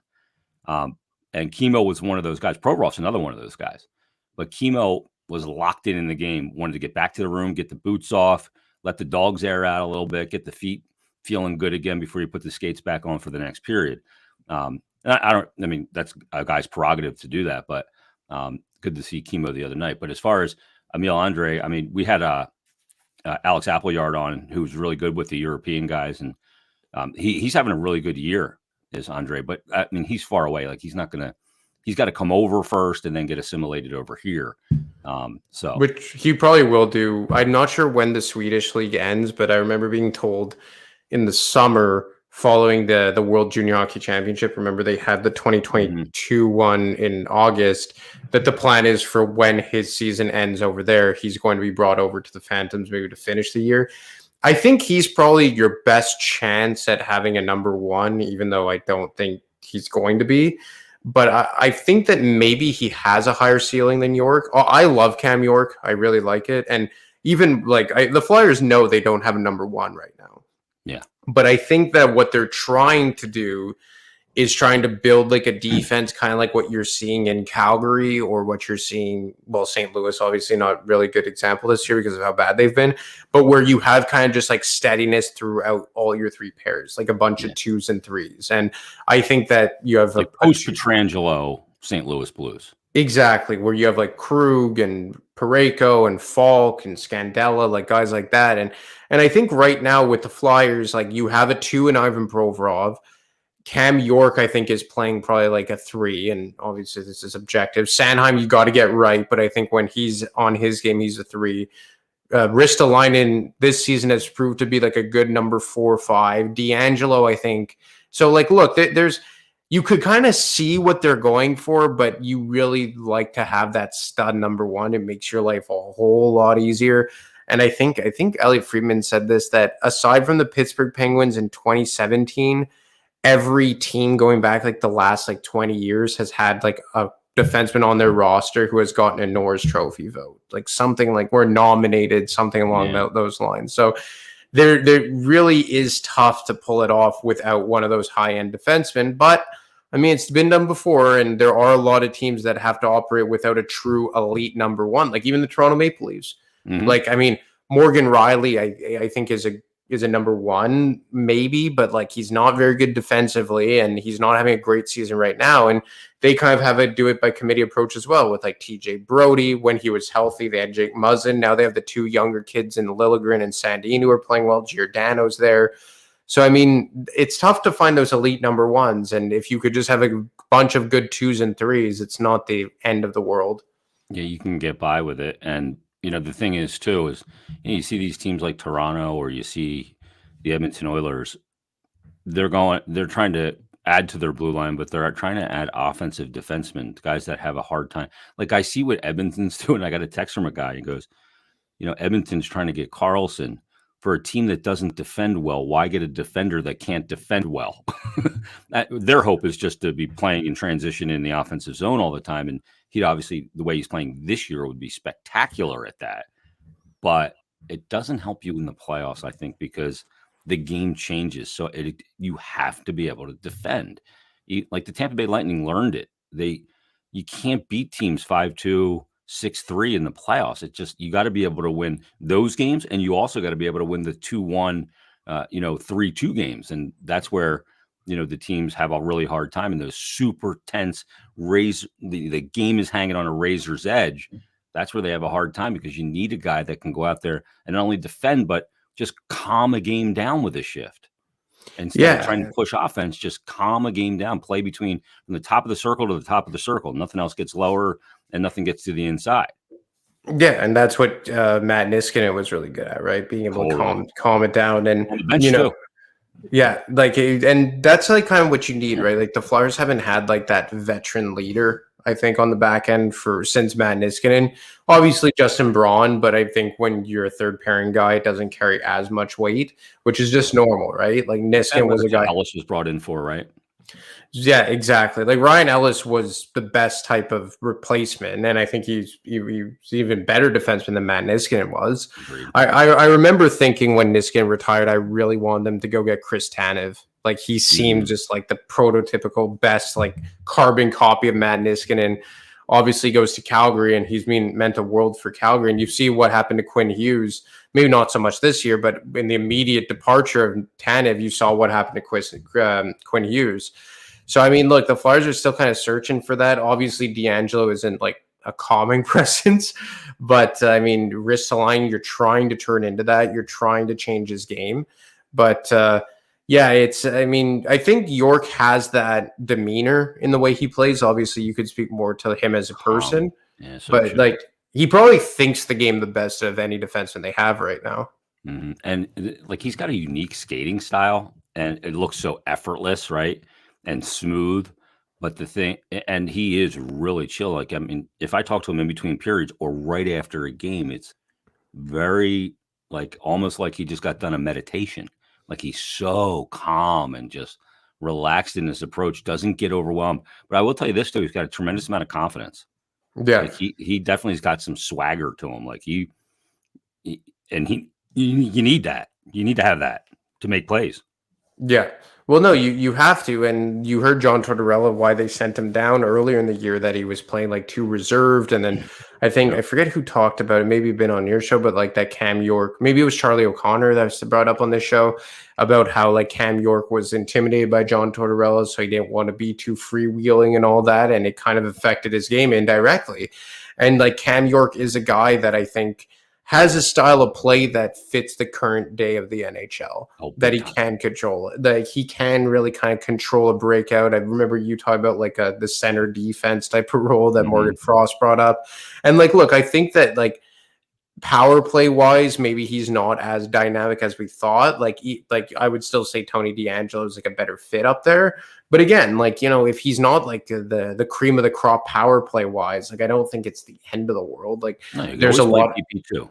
And Chemo was one of those guys. Provorov's another one of those guys. But Chemo was locked in the game, wanted to get back to the room, get the boots off, let the dogs air out a little bit, get the feet feeling good again before you put the skates back on for the next period. I mean, that's a guy's prerogative to do that, but good to see Chemo the other night. But as far as Emil Andre, I mean, we had Alex Appleyard on, who was really good with the European guys, and he's having a really good year, is Andre. But I mean, he's far away. Like he's got to come over first and then get assimilated over here. So which he probably will do. I'm not sure when the Swedish league ends, but I remember being told in the summer following the World Junior Hockey Championship. Remember, they had the 2022 one in August, that the plan is for when his season ends over there, he's going to be brought over to the Phantoms maybe to finish the year. I think he's probably your best chance at having a number one, even though I don't think he's going to be. But I think that maybe he has a higher ceiling than York. I love Cam York. I really like it. And even the Flyers know they don't have a number one right now. Yeah. But I think that what they're trying to do is trying to build like a defense, kind of like what you're seeing in Calgary or what you're seeing. Well, St. Louis, obviously not really good example this year because of how bad they've been, but where you have kind of just like steadiness throughout all your three pairs, like a bunch of 2s and 3s. And I think that you have like post Pietrangelo St. Louis Blues. Exactly, where you have like Krug and Parayko and Falk and Scandella, like guys like that. And I think right now with the Flyers, like you have a 2 in Ivan Provorov. Cam York, I think, is playing probably like a 3, and obviously this is objective. Sanheim, you got to get right, but I think when he's on his game, he's a 3. Ristolainen this season has proved to be like a good number 4 or 5. DeAngelo, I think. So, like, look, there's you could kind of see what they're going for, but you really like to have that stud number 1. It makes your life a whole lot easier. And I think Elliot Friedman said this, that aside from the Pittsburgh Penguins in 2017, every team going back like the last like 20 years has had like a defenseman on their roster who has gotten a Norris Trophy vote, like something like we're nominated, something along those lines. So there really is tough to pull it off without one of those high-end defensemen. But I mean, it's been done before, and there are a lot of teams that have to operate without a true elite number 1, like even the Toronto Maple Leafs. Mm-hmm. Like, I mean, Morgan Rielly, I think is a number 1 maybe, but like he's not very good defensively and he's not having a great season right now. And they kind of have a do it by committee approach as well with like TJ Brody when he was healthy. They had Jake Muzzin. Now they have the 2 younger kids in Liljegren and Sandin who are playing well. Giordano's there. So, I mean, it's tough to find those elite number 1s. And if you could just have a bunch of good 2s and 3s, it's not the end of the world. Yeah, you can get by with it. And the thing is, too, is you see these teams like Toronto or you see the Edmonton Oilers, they're trying to add to their blue line, but they're trying to add offensive defensemen, guys that have a hard time. Like I see what Edmonton's doing. I got a text from a guy. He goes, Edmonton's trying to get Carlson for a team that doesn't defend well. Why get a defender that can't defend well? Their hope is just to be playing in transition in the offensive zone all the time. And he'd obviously, the way he's playing this year would be spectacular at that. But it doesn't help you in the playoffs, I think, because the game changes. So you have to be able to defend. Like the Tampa Bay Lightning learned it. You can't beat teams 5-2, 6-3 in the playoffs. It just, you got to be able to win those games, and you also got to be able to win the 2-1, 3-2 games, and that's where the teams have a really hard time in those super tense the game is hanging on a razor's edge. That's where they have a hard time, because you need a guy that can go out there and not only defend, but just calm a game down with a shift. Instead of trying to push offense, just calm a game down, play between from the top of the circle to the top of the circle. Nothing else gets lower and nothing gets to the inside. Yeah, and that's what Matt Niskanen was really good at, right? Being able to calm it down, and on the bench too. Yeah, like, and that's like kind of what you need, right? Like the Flyers haven't had like that veteran leader, I think, on the back end since Matt Niskanen. Obviously Justin Braun, but I think when you're a third pairing guy, it doesn't carry as much weight, which is just normal, right? Like Niskanen was a guy Ellis was brought in for, right? Yeah, exactly. Like Ryan Ellis was the best type of replacement, and I think he's even better defenseman than Matt Niskanen was. I remember thinking when Niskanen retired, I really wanted them to go get Chris Tanev. Like he seemed just like the prototypical best, like carbon copy of Matt Niskanen. Obviously goes to Calgary, and he's meant a world for Calgary. And you see what happened to Quinn Hughes. Maybe not so much this year, but in the immediate departure of Tanev, you saw what happened to Quinn Hughes. So, I mean, look, the Flyers are still kind of searching for that. Obviously, DeAngelo isn't like a calming presence, but I mean, Ristolainen, you're trying to turn into that. You're trying to change his game. But I think York has that demeanor in the way he plays. Obviously, you could speak more to him as a person, but like he probably thinks the game the best of any defenseman they have right now. Mm-hmm. And like he's got a unique skating style, and it looks so effortless, right? And smooth, but and he is really chill. Like, I mean, if I talk to him in between periods or right after a game, it's very like almost like he just got done a meditation. Like he's so calm and just relaxed in his approach, doesn't get overwhelmed. But I will tell you this too, he's got a tremendous amount of confidence. Yeah, like he definitely has got some swagger to him. Like you need that. You need to have that to make plays. Yeah. Well, no, you have to. And you heard John Tortorella why they sent him down earlier in the year, that he was playing like too reserved. And then I think, I forget who talked about it, maybe been on your show, but like that Cam York, maybe it was Charlie O'Connor that was brought up on this show about how like Cam York was intimidated by John Tortorella. So he didn't want to be too freewheeling and all that. And it kind of affected his game indirectly. And like Cam York is a guy that I think has a style of play that fits the current day of the NHL, that he can control it, that he can really kind of control a breakout. I remember you talking about like the center defense type of role that Morgan Frost brought up. And like, look, I think that like power play wise, maybe he's not as dynamic as we thought. Like I would still say Tony DeAngelo is like a better fit up there. But again, like, if he's not like the cream of the crop power play wise, like I don't think it's the end of the world. Like there's a lot. PP2.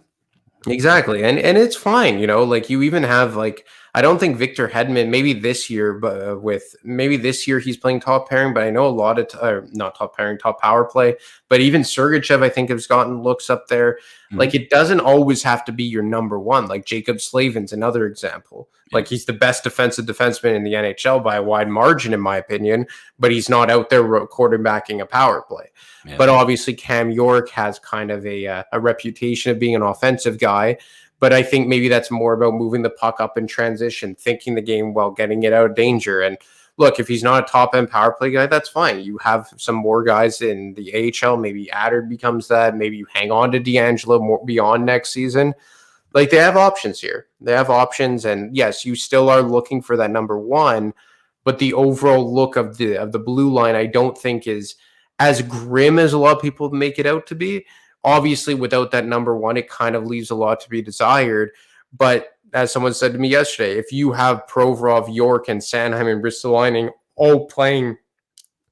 Exactly. And it's fine, like you even have like, I don't think Victor Hedman, maybe this year, but maybe this year he's playing top pairing, but I know a lot of not top pairing, top power play, but even Sergachev, I think, has gotten looks up there. Like it doesn't always have to be your number one. Like Jacob Slavin's another example. Like he's the best defensive defenseman in the NHL by a wide margin, in my opinion, but he's not out there quarterbacking a power play. Yeah. But obviously Cam York has kind of a reputation of being an offensive guy. But I think maybe that's more about moving the puck up in transition, thinking the game well, getting it out of danger. And look, if he's not a top-end power play guy, that's fine. You have some more guys in the AHL. Maybe Adder becomes that. Maybe you hang on to DeAngelo more beyond next season. Like they have options here. They have options. And yes, you still are looking for that number one. But the overall look of the blue line, I don't think is as grim as a lot of people make it out to be. Obviously, without that number one, it kind of leaves a lot to be desired. But as someone said to me yesterday, if you have Provorov, York, and Sanheim and Ristolainen all playing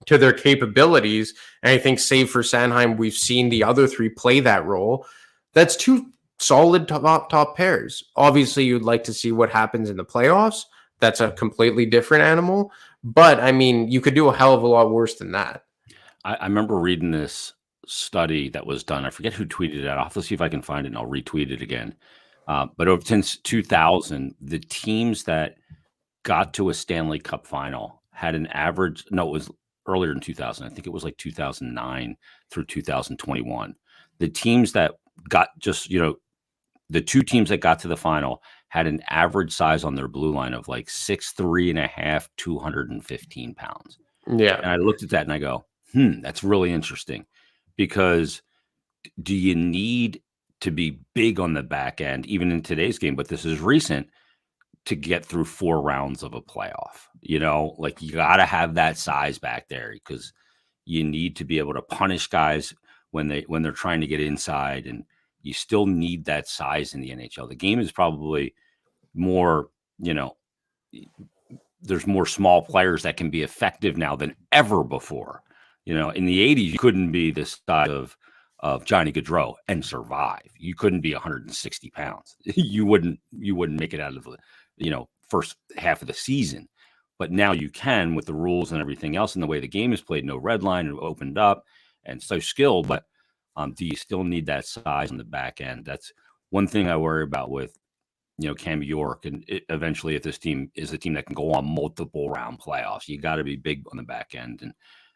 to their capabilities, and I think save for Sanheim, we've seen the other three play that role, that's two solid top pairs. Obviously, you'd like to see what happens in the playoffs. That's a completely different animal. But, I mean, you could do a hell of a lot worse than that. I remember reading this study that was done. I forget who tweeted it out. I'll have to see if I can find it and I'll retweet it again. But since 2000, the teams that got to a Stanley Cup final had an average. No, it was earlier in 2000. I think it was like 2009 through 2021. The teams that got just, the two teams that got to the final had an average size on their blue line of like 6'3" and a half, 215 pounds. Yeah. And I looked at that and I go, that's really interesting, because do you need to be big on the back end, even in today's game, but this is recent, to get through 4 rounds of a playoff? Like, you got to have that size back there, because you need to be able to punish guys when they're trying to get inside, and you still need that size in the NHL. The game is probably more, there's more small players that can be effective now than ever before. In the 80s, you couldn't be the size of Johnny Gaudreau and survive. You couldn't be 160 pounds. You wouldn't make it out of the, first half of the season. But now you can, with the rules and everything else and the way the game is played. No red line, and opened up, and so skilled. But do you still need that size on the back end? That's one thing I worry about with, Cam York. And eventually, if this team is a team that can go on multiple round playoffs, you got to be big on the back end. And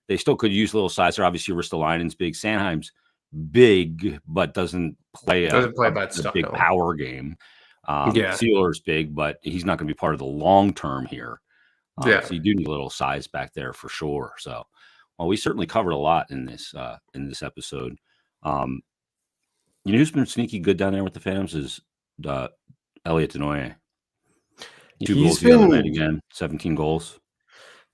they still could use a little size. They're obviously Ristolainen's big. Sanheim's big, but doesn't play a big power game. Sealer's big, but he's not going to be part of the long term here. So you do need a little size back there for sure. So, well, we certainly covered a lot in this episode. Who's been sneaky good down there with the Phantoms is Elliot Denoyer. 2 goals the other night again, 17 goals.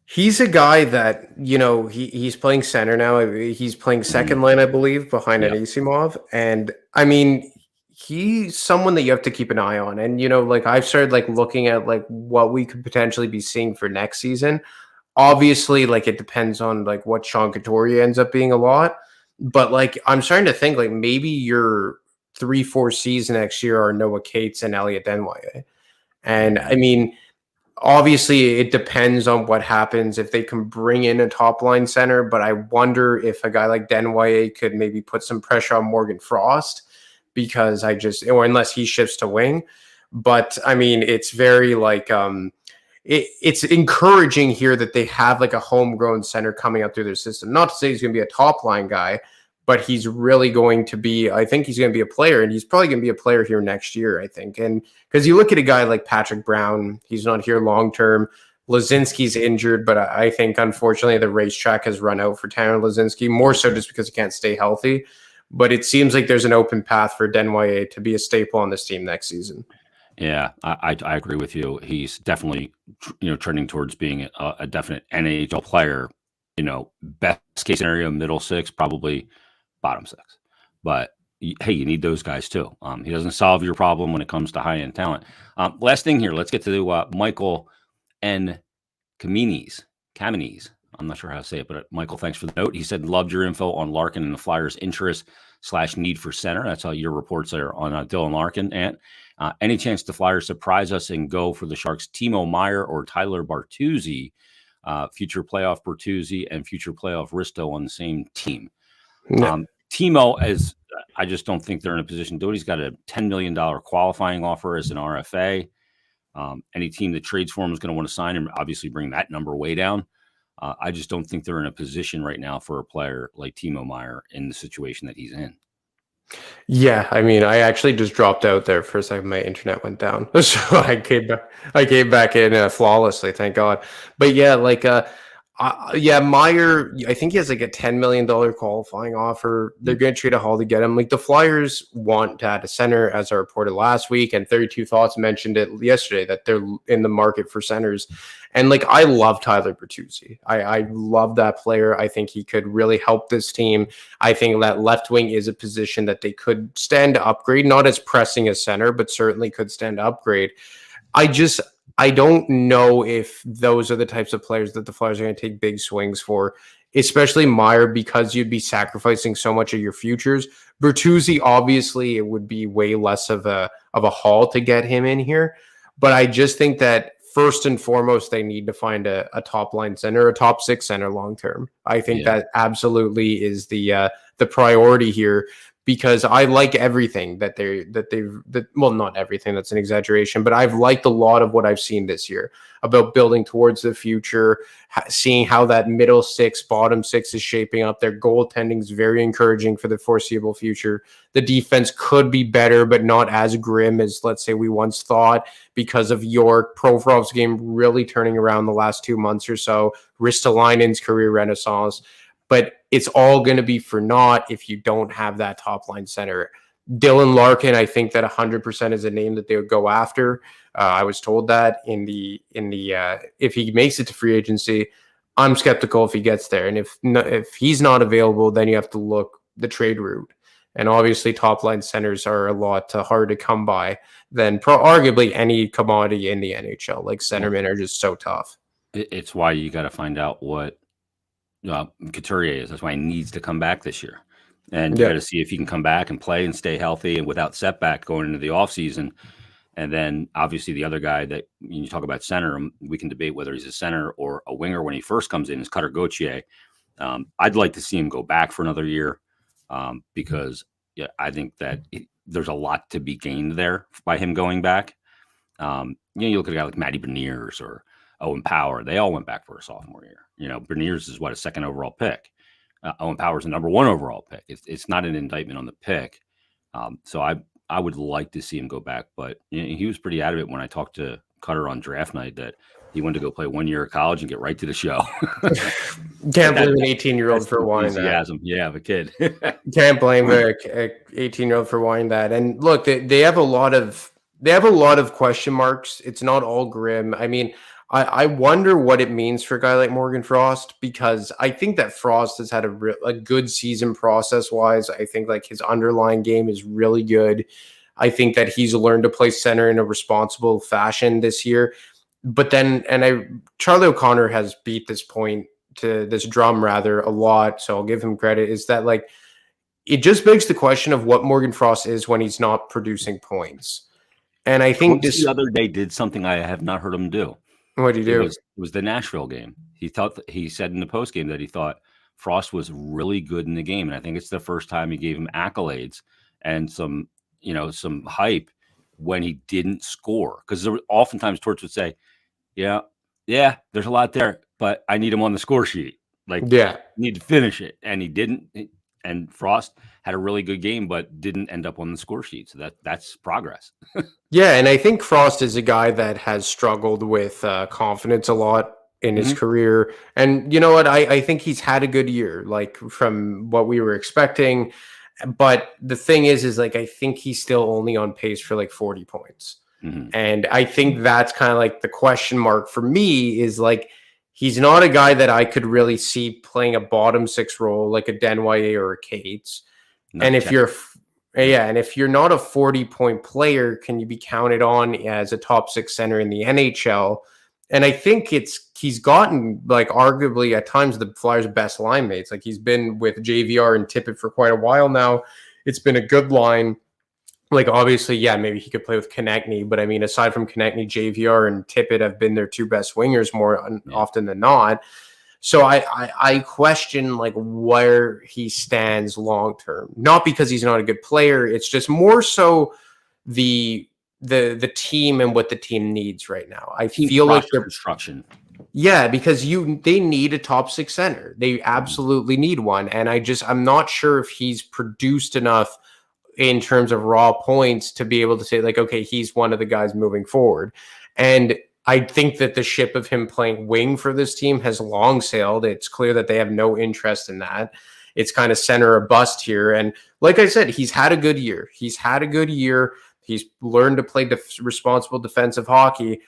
He's a guy that, he's playing center now. He's playing second line, I believe, behind Anisimov. And I mean, he's someone that you have to keep an eye on. And, like, I've started looking at what we could potentially be seeing for next season. Obviously, it depends on what Sean Couturier ends up being a lot. But I'm starting to think maybe your 3-4 season next year are Noah Cates and Elliot Denoyer. And I mean, obviously, it depends on what happens if they can bring in a top line center. But I wonder if a guy like Denoyer could maybe put some pressure on Morgan Frost, because or unless he shifts to wing. But I mean, it's very it's encouraging here that they have a homegrown center coming up through their system. Not to say he's going to be a top line guy, but he's really going to be, I think he's going to be a player, and he's probably going to be a player here next year, I think. And because you look at a guy like Patrick Brown, he's not here long term. Lazinski's injured, but I think unfortunately the racetrack has run out for Tanner Lazinski, more so just because he can't stay healthy. But it seems like there's an open path for Denoyer to be a staple on this team next season. Yeah, I agree with you. He's definitely, trending towards being a definite NHL player. Best case scenario, middle 6, probably bottom 6. But hey, you need those guys too. He doesn't solve your problem when it comes to high-end talent. Last thing here, let's get to Michael N. Kamines. I'm not sure how to say it, but Michael, thanks for the note. He said, loved your info on Larkin and the Flyers' interest/need for center. That's how your reports are on Dylan Larkin. And any chance the Flyers surprise us and go for the Sharks' Timo Meier or Tyler Bertuzzi, future playoff Bertuzzi and future playoff Risto on the same team? No. Timo, I just don't think they're in a position to do it. He's got a $10 million qualifying offer as an RFA. Any team that trades for him is going to want to sign him, obviously bring that number way down. I just don't think they're in a position right now for a player like Timo Meier in the situation that he's in. Yeah, I mean, I actually just dropped out there for a second. My internet went down, so I came back in flawlessly, thank God. But yeah, Meier, I think he has a $10 million qualifying offer. They're going to trade a haul to get him. The Flyers want to add a center, as I reported last week, and 32 Thoughts mentioned it yesterday that they're in the market for centers. And I love Tyler Bertuzzi. I love that player. I think he could really help this team. I think that left wing is a position that they could stand to upgrade, not as pressing as center, but certainly could stand to upgrade. I don't know if those are the types of players that the Flyers are going to take big swings for, especially Meier, because you'd be sacrificing so much of your futures. Bertuzzi, obviously, it would be way less of a haul to get him in here. But I just think that first and foremost, they need to find a top line center, a top 6 center long term. I think that absolutely is the priority here, because I like everything well, not everything, that's an exaggeration, but I've liked a lot of what I've seen this year about building towards the future, seeing how that middle six, bottom six is shaping up. Their goaltending is very encouraging for the foreseeable future. The defense could be better, but not as grim as, let's say, we once thought, because of York. Provorov's game really turning around the last 2 months or so. Ristolainen's career renaissance. But it's all going to be for naught if you don't have that top line center. Dylan Larkin, I think that 100% is a name that they would go after. I was told that if he makes it to free agency. I'm skeptical if he gets there, and if he's not available, then you have to look the trade route. And obviously, top line centers are a lot hard to come by than arguably any commodity in the NHL. Like centermen are just so tough. It's why you got to find out what Couturier is. That's why he needs to come back this year, and you got to see if he can come back and play and stay healthy and without setback going into the offseason. And then obviously the other guy that you talk about center, we can debate whether he's a center or a winger when he first comes in, is Cutter Gauthier. I'd like to see him go back for another year because I think that there's a lot to be gained there by him going back. You look at a guy like Matty Beniers or Owen Power. They all went back for a sophomore year. Beniers is a second overall pick. Owen Power is the number 1 overall pick. It's not an indictment on the pick. So I would like to see him go back, but he was pretty adamant when I talked to Cutter on draft night that he wanted to go play 1 year of college and get right to the show. Can't blame an 18-year-old for wanting that. Yeah, of a kid. Can't blame an 18-year-old for wanting that. And look, they have a lot of question marks. It's not all grim. I mean, I wonder what it means for a guy like Morgan Frost, because I think that Frost has had a good season process-wise. I think like his underlying game is really good. I think that he's learned to play center in a responsible fashion this year. But then, Charlie O'Connor has beat this drum rather a lot, so I'll give him credit, is that like it just begs the question of what Morgan Frost is when he's not producing points. And I think the other day did something I have not heard him do. What did he do? It was the Nashville game. He said in the post game that he thought Frost was really good in the game, and I think it's the first time he gave him accolades and some hype when he didn't score. Because oftentimes Torts would say, "Yeah, there's a lot there, but I need him on the score sheet. Need to finish it," and he didn't. And Frost had a really good game, but didn't end up on the score sheet. So that's progress. Yeah, and I think Frost is a guy that has struggled with confidence a lot in his career. And you know what? I think he's had a good year, like from what we were expecting. But the thing is like I think he's still only on pace for like 40 points. Mm-hmm. And I think that's kind of like the question mark for me, is like he's not a guy that I could really see playing a bottom 6 role like a Desnoyers or a Cates. And if you're not a 40-point player, can you be counted on as a top 6 center in the NHL? And I think he's gotten like arguably at times the Flyers' best line mates. Like he's been with JVR and Tippett for quite a while now. It's been a good line. Like obviously, maybe he could play with Konechny, but I mean, aside from Konechny, JVR and Tippett have been their 2 best wingers more often than not. So I question like where he stands long term. Not because he's not a good player. It's just more so the team and what the team needs right now. I feel like the construction. Yeah, because they need a top 6 center. They absolutely need one, and I'm not sure if he's produced enough in terms of raw points to be able to say like, okay, he's one of the guys moving forward. And I think that the ship of him playing wing for this team has long sailed. It's clear that they have no interest in that. It's kind of center or bust here. And like I said, he's had a good year. He's learned to play responsible defensive hockey.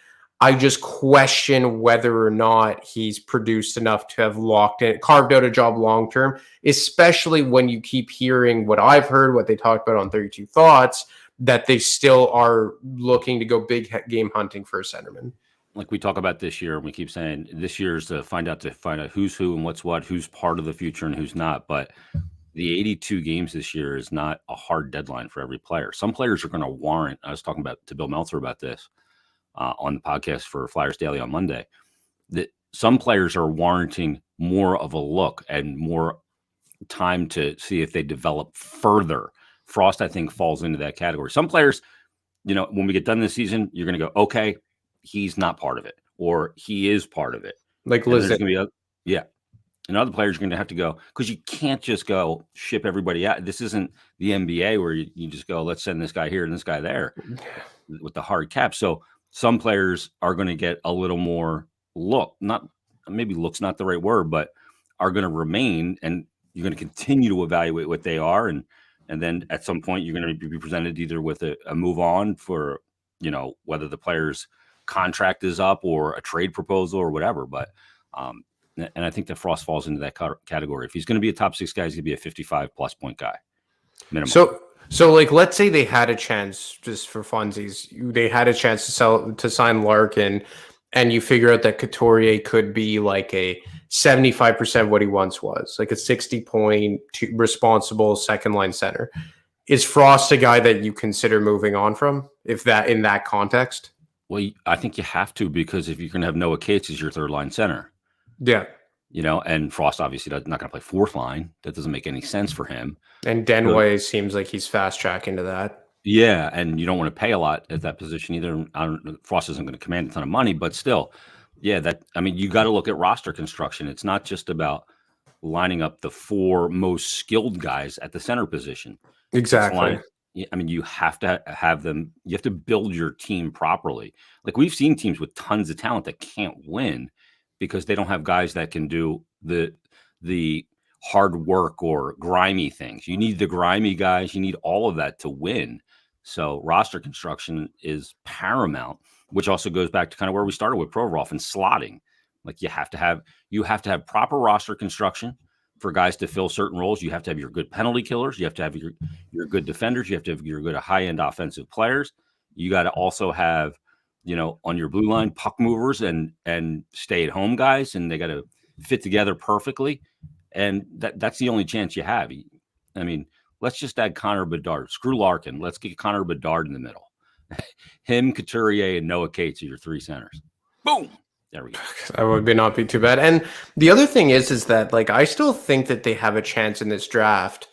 I just question whether or not he's produced enough to have carved out a job long-term, especially when you keep hearing what I've heard, what they talked about on 32 Thoughts, that they still are looking to go big game hunting for a centerman. Like we talk about this year, and we keep saying this year is to find out who's who and what's what, who's part of the future and who's not. But the 82 games this year is not a hard deadline for every player. Some players are going to warrant. I was talking to Bill Meltzer about this on the podcast for Flyers Daily on Monday, that some players are warranting more of a look and more time to see if they develop further Frost, I think, falls into that category. Some players, when we get done this season, you're going to go, okay, he's not part of it, or he is part of it. Like And there's Liz. going to be and other players are going to have to go, because you can't just go ship everybody out. This isn't the NBA where you just go, let's send this guy here and this guy there with the hard cap. So some players are going to get a little more looks not the right word, but are going to remain, and you're going to continue to evaluate what they are. And then at some point you're going to be presented either with a move on for, whether the player's contract is up or a trade proposal or whatever. But, and I think that Frost falls into that category. If he's going to be a top 6 guy, he's going to be a 55+ point guy minimum. So like, let's say they had a chance, just for funsies, they had a chance to sign Larkin, and you figure out that Couturier could be like a 75% what he once was, like a 60-point responsible second line center. Is Frost a guy that you consider moving on from, if that in that context? Well, I think you have to, because if you're going to have Noah Cates as your third line center, yeah, and Frost obviously not going to play fourth line. That doesn't make any sense for him. And Denway seems like he's fast tracking to that. Yeah, and you don't want to pay a lot at that position either. Frost isn't going to command a ton of money, but still, you got to look at roster construction. It's not just about lining up the 4 most skilled guys at the center position. Exactly. You have to have them. You have to build your team properly. Like, we've seen teams with tons of talent that can't win because they don't have guys that can do the hard work or grimy things. You need the grimy guys. You need all of that to win. So roster construction is paramount, which also goes back to kind of where we started with Provorov and slotting. Like, you have to have proper roster construction for guys to fill certain roles. You have to have your good penalty killers. You have to have your good defenders. You have to have your good high-end offensive players. You got to also have, on your blue line, puck movers and stay-at-home guys, and they got to fit together perfectly. And that's the only chance you have. Let's just add Connor Bedard. Screw Larkin. Let's get Connor Bedard in the middle. Him, Couturier, and Noah Cates are your 3 centers. Boom. There we go. That would not be too bad. And the other thing is that, like, I still think that they have a chance in this draft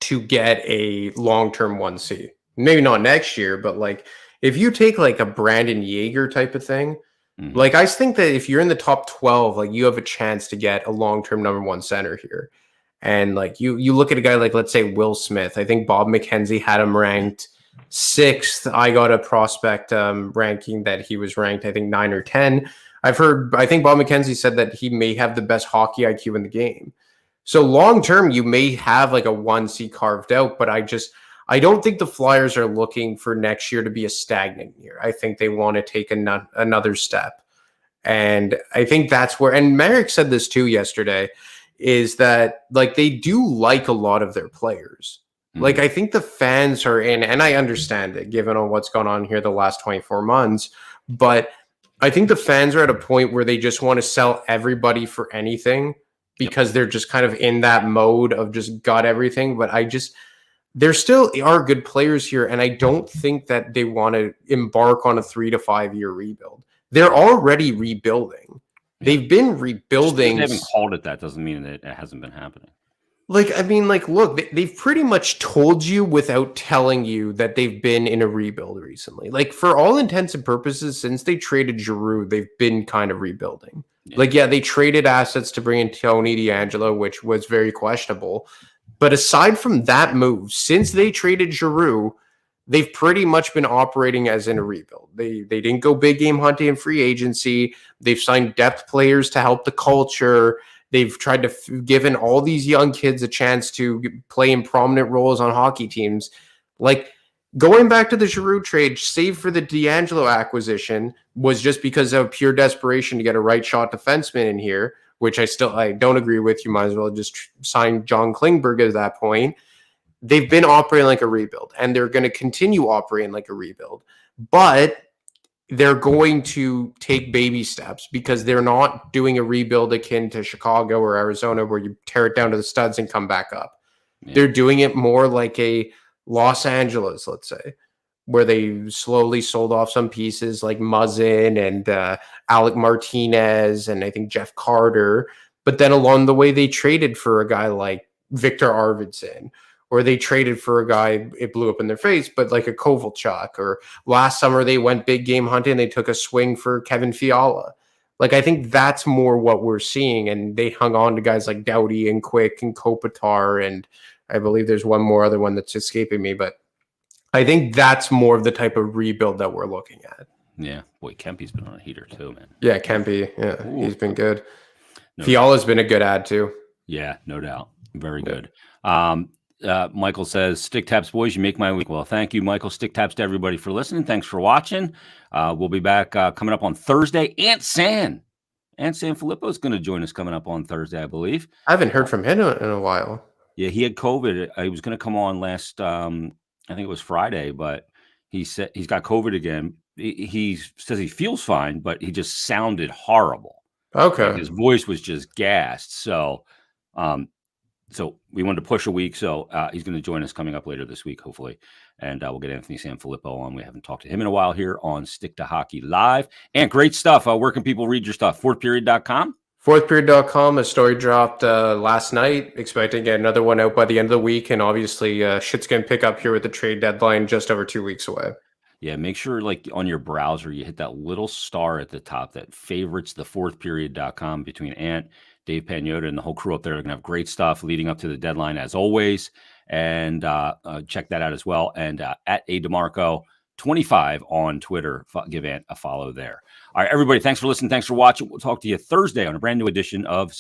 to get a long-term 1C. Maybe not next year, but like, if you take like a Brandon Yeager type of thing, like, I think that if you're in the top 12, like, you have a chance to get a long-term number 1 center here. And like, you look at a guy like, let's say, Will Smith. I think Bob McKenzie had him ranked 6th. I got a prospect ranking that he was ranked, I think, 9 or 10. I think Bob McKenzie said that he may have the best hockey IQ in the game. So long-term, you may have like a 1C carved out, but I don't think the Flyers are looking for next year to be a stagnant year. I think they want to take another step. And I think that's where, and Merrick said this too yesterday, is that like, they do like a lot of their players. Like, I think the fans are in, and I understand it given on what's gone on here the last 24 months, but I think the fans are at a point where they just want to sell everybody for anything because they're just kind of in that mode of just got everything. But there still are good players here, and I don't think that they want to embark on a 3 to 5 year rebuild. They're already rebuilding. They've been rebuilding. Just they haven't called it that doesn't mean that it hasn't been happening. Like, look, they've pretty much told you without telling you that they've been in a rebuild recently. Like, for all intents and purposes, since they traded Giroux, they've been kind of rebuilding. Yeah. They traded assets to bring in Tony DeAngelo, which was very questionable. But aside from that move, since they traded Giroux, they've pretty much been operating as in a rebuild. They didn't go big game hunting in free agency. They've signed depth players to help the culture. They've tried to given all these young kids a chance to play in prominent roles on hockey teams. Like, going back to the Giroux trade, save for the DeAngelo acquisition, was just because of pure desperation to get a right shot defenseman in here, which I don't agree with. You might as well just sign John Klingberg at that point. They've been operating like a rebuild, and they're going to continue operating like a rebuild. But they're going to take baby steps because they're not doing a rebuild akin to Chicago or Arizona where you tear it down to the studs and come back up. Yeah. They're doing it more like a Los Angeles, let's say, where they slowly sold off some pieces like Muzzin and Alec Martinez and I think Jeff Carter. But then along the way, they traded for a guy like Victor Arvidsson or they traded for a guy, it blew up in their face, but like a Kovalchuk, or last summer they went big game hunting, they took a swing for Kevin Fiala. Like, I think that's more what we're seeing, and they hung on to guys like Doughty and Quick and Kopitar, and I believe there's one more other one that's escaping me, but I think that's more of the type of rebuild that we're looking at. Yeah, boy, Kempy's been on a heater too, man. Yeah, Kempe, yeah, Ooh. he's been good. No Fiala's been a good ad too. Yeah, no doubt. Very good. Michael says, Stick Taps, boys, you make my week. Well, thank you, Michael. Stick Taps to everybody for listening. Thanks for watching. We'll be back coming up on Thursday. Ant Sanfilippo is going to join us coming up on Thursday, I believe. I haven't heard from him in a while. Yeah, he had COVID. He was going to come on last, I think it was Friday, but he said he's got COVID again. He says he feels fine, but he just sounded horrible. Okay. Like his voice was just gassed. So we wanted to push a week. So he's going to join us coming up later this week, hopefully. And we'll get Anthony Sanfilippo on. We haven't talked to him in a while here on Stick to Hockey Live. And great stuff. Where can people read your stuff? Fourthperiod.com? Fourthperiod.com. A story dropped last night. Expecting to get another one out by the end of the week. And obviously, shit's going to pick up here with the trade deadline just over 2 weeks away. Yeah, make sure like on your browser, you hit that little star at the top that favorites the fourthperiod.com between Ant, Dave Pagnotta, and the whole crew up there. They're going to have great stuff leading up to the deadline as always. And check that out as well. And at A DeMarco 25 on Twitter, give Ant a follow there. All right, everybody, thanks for listening. Thanks for watching. We'll talk to you Thursday on a brand new edition of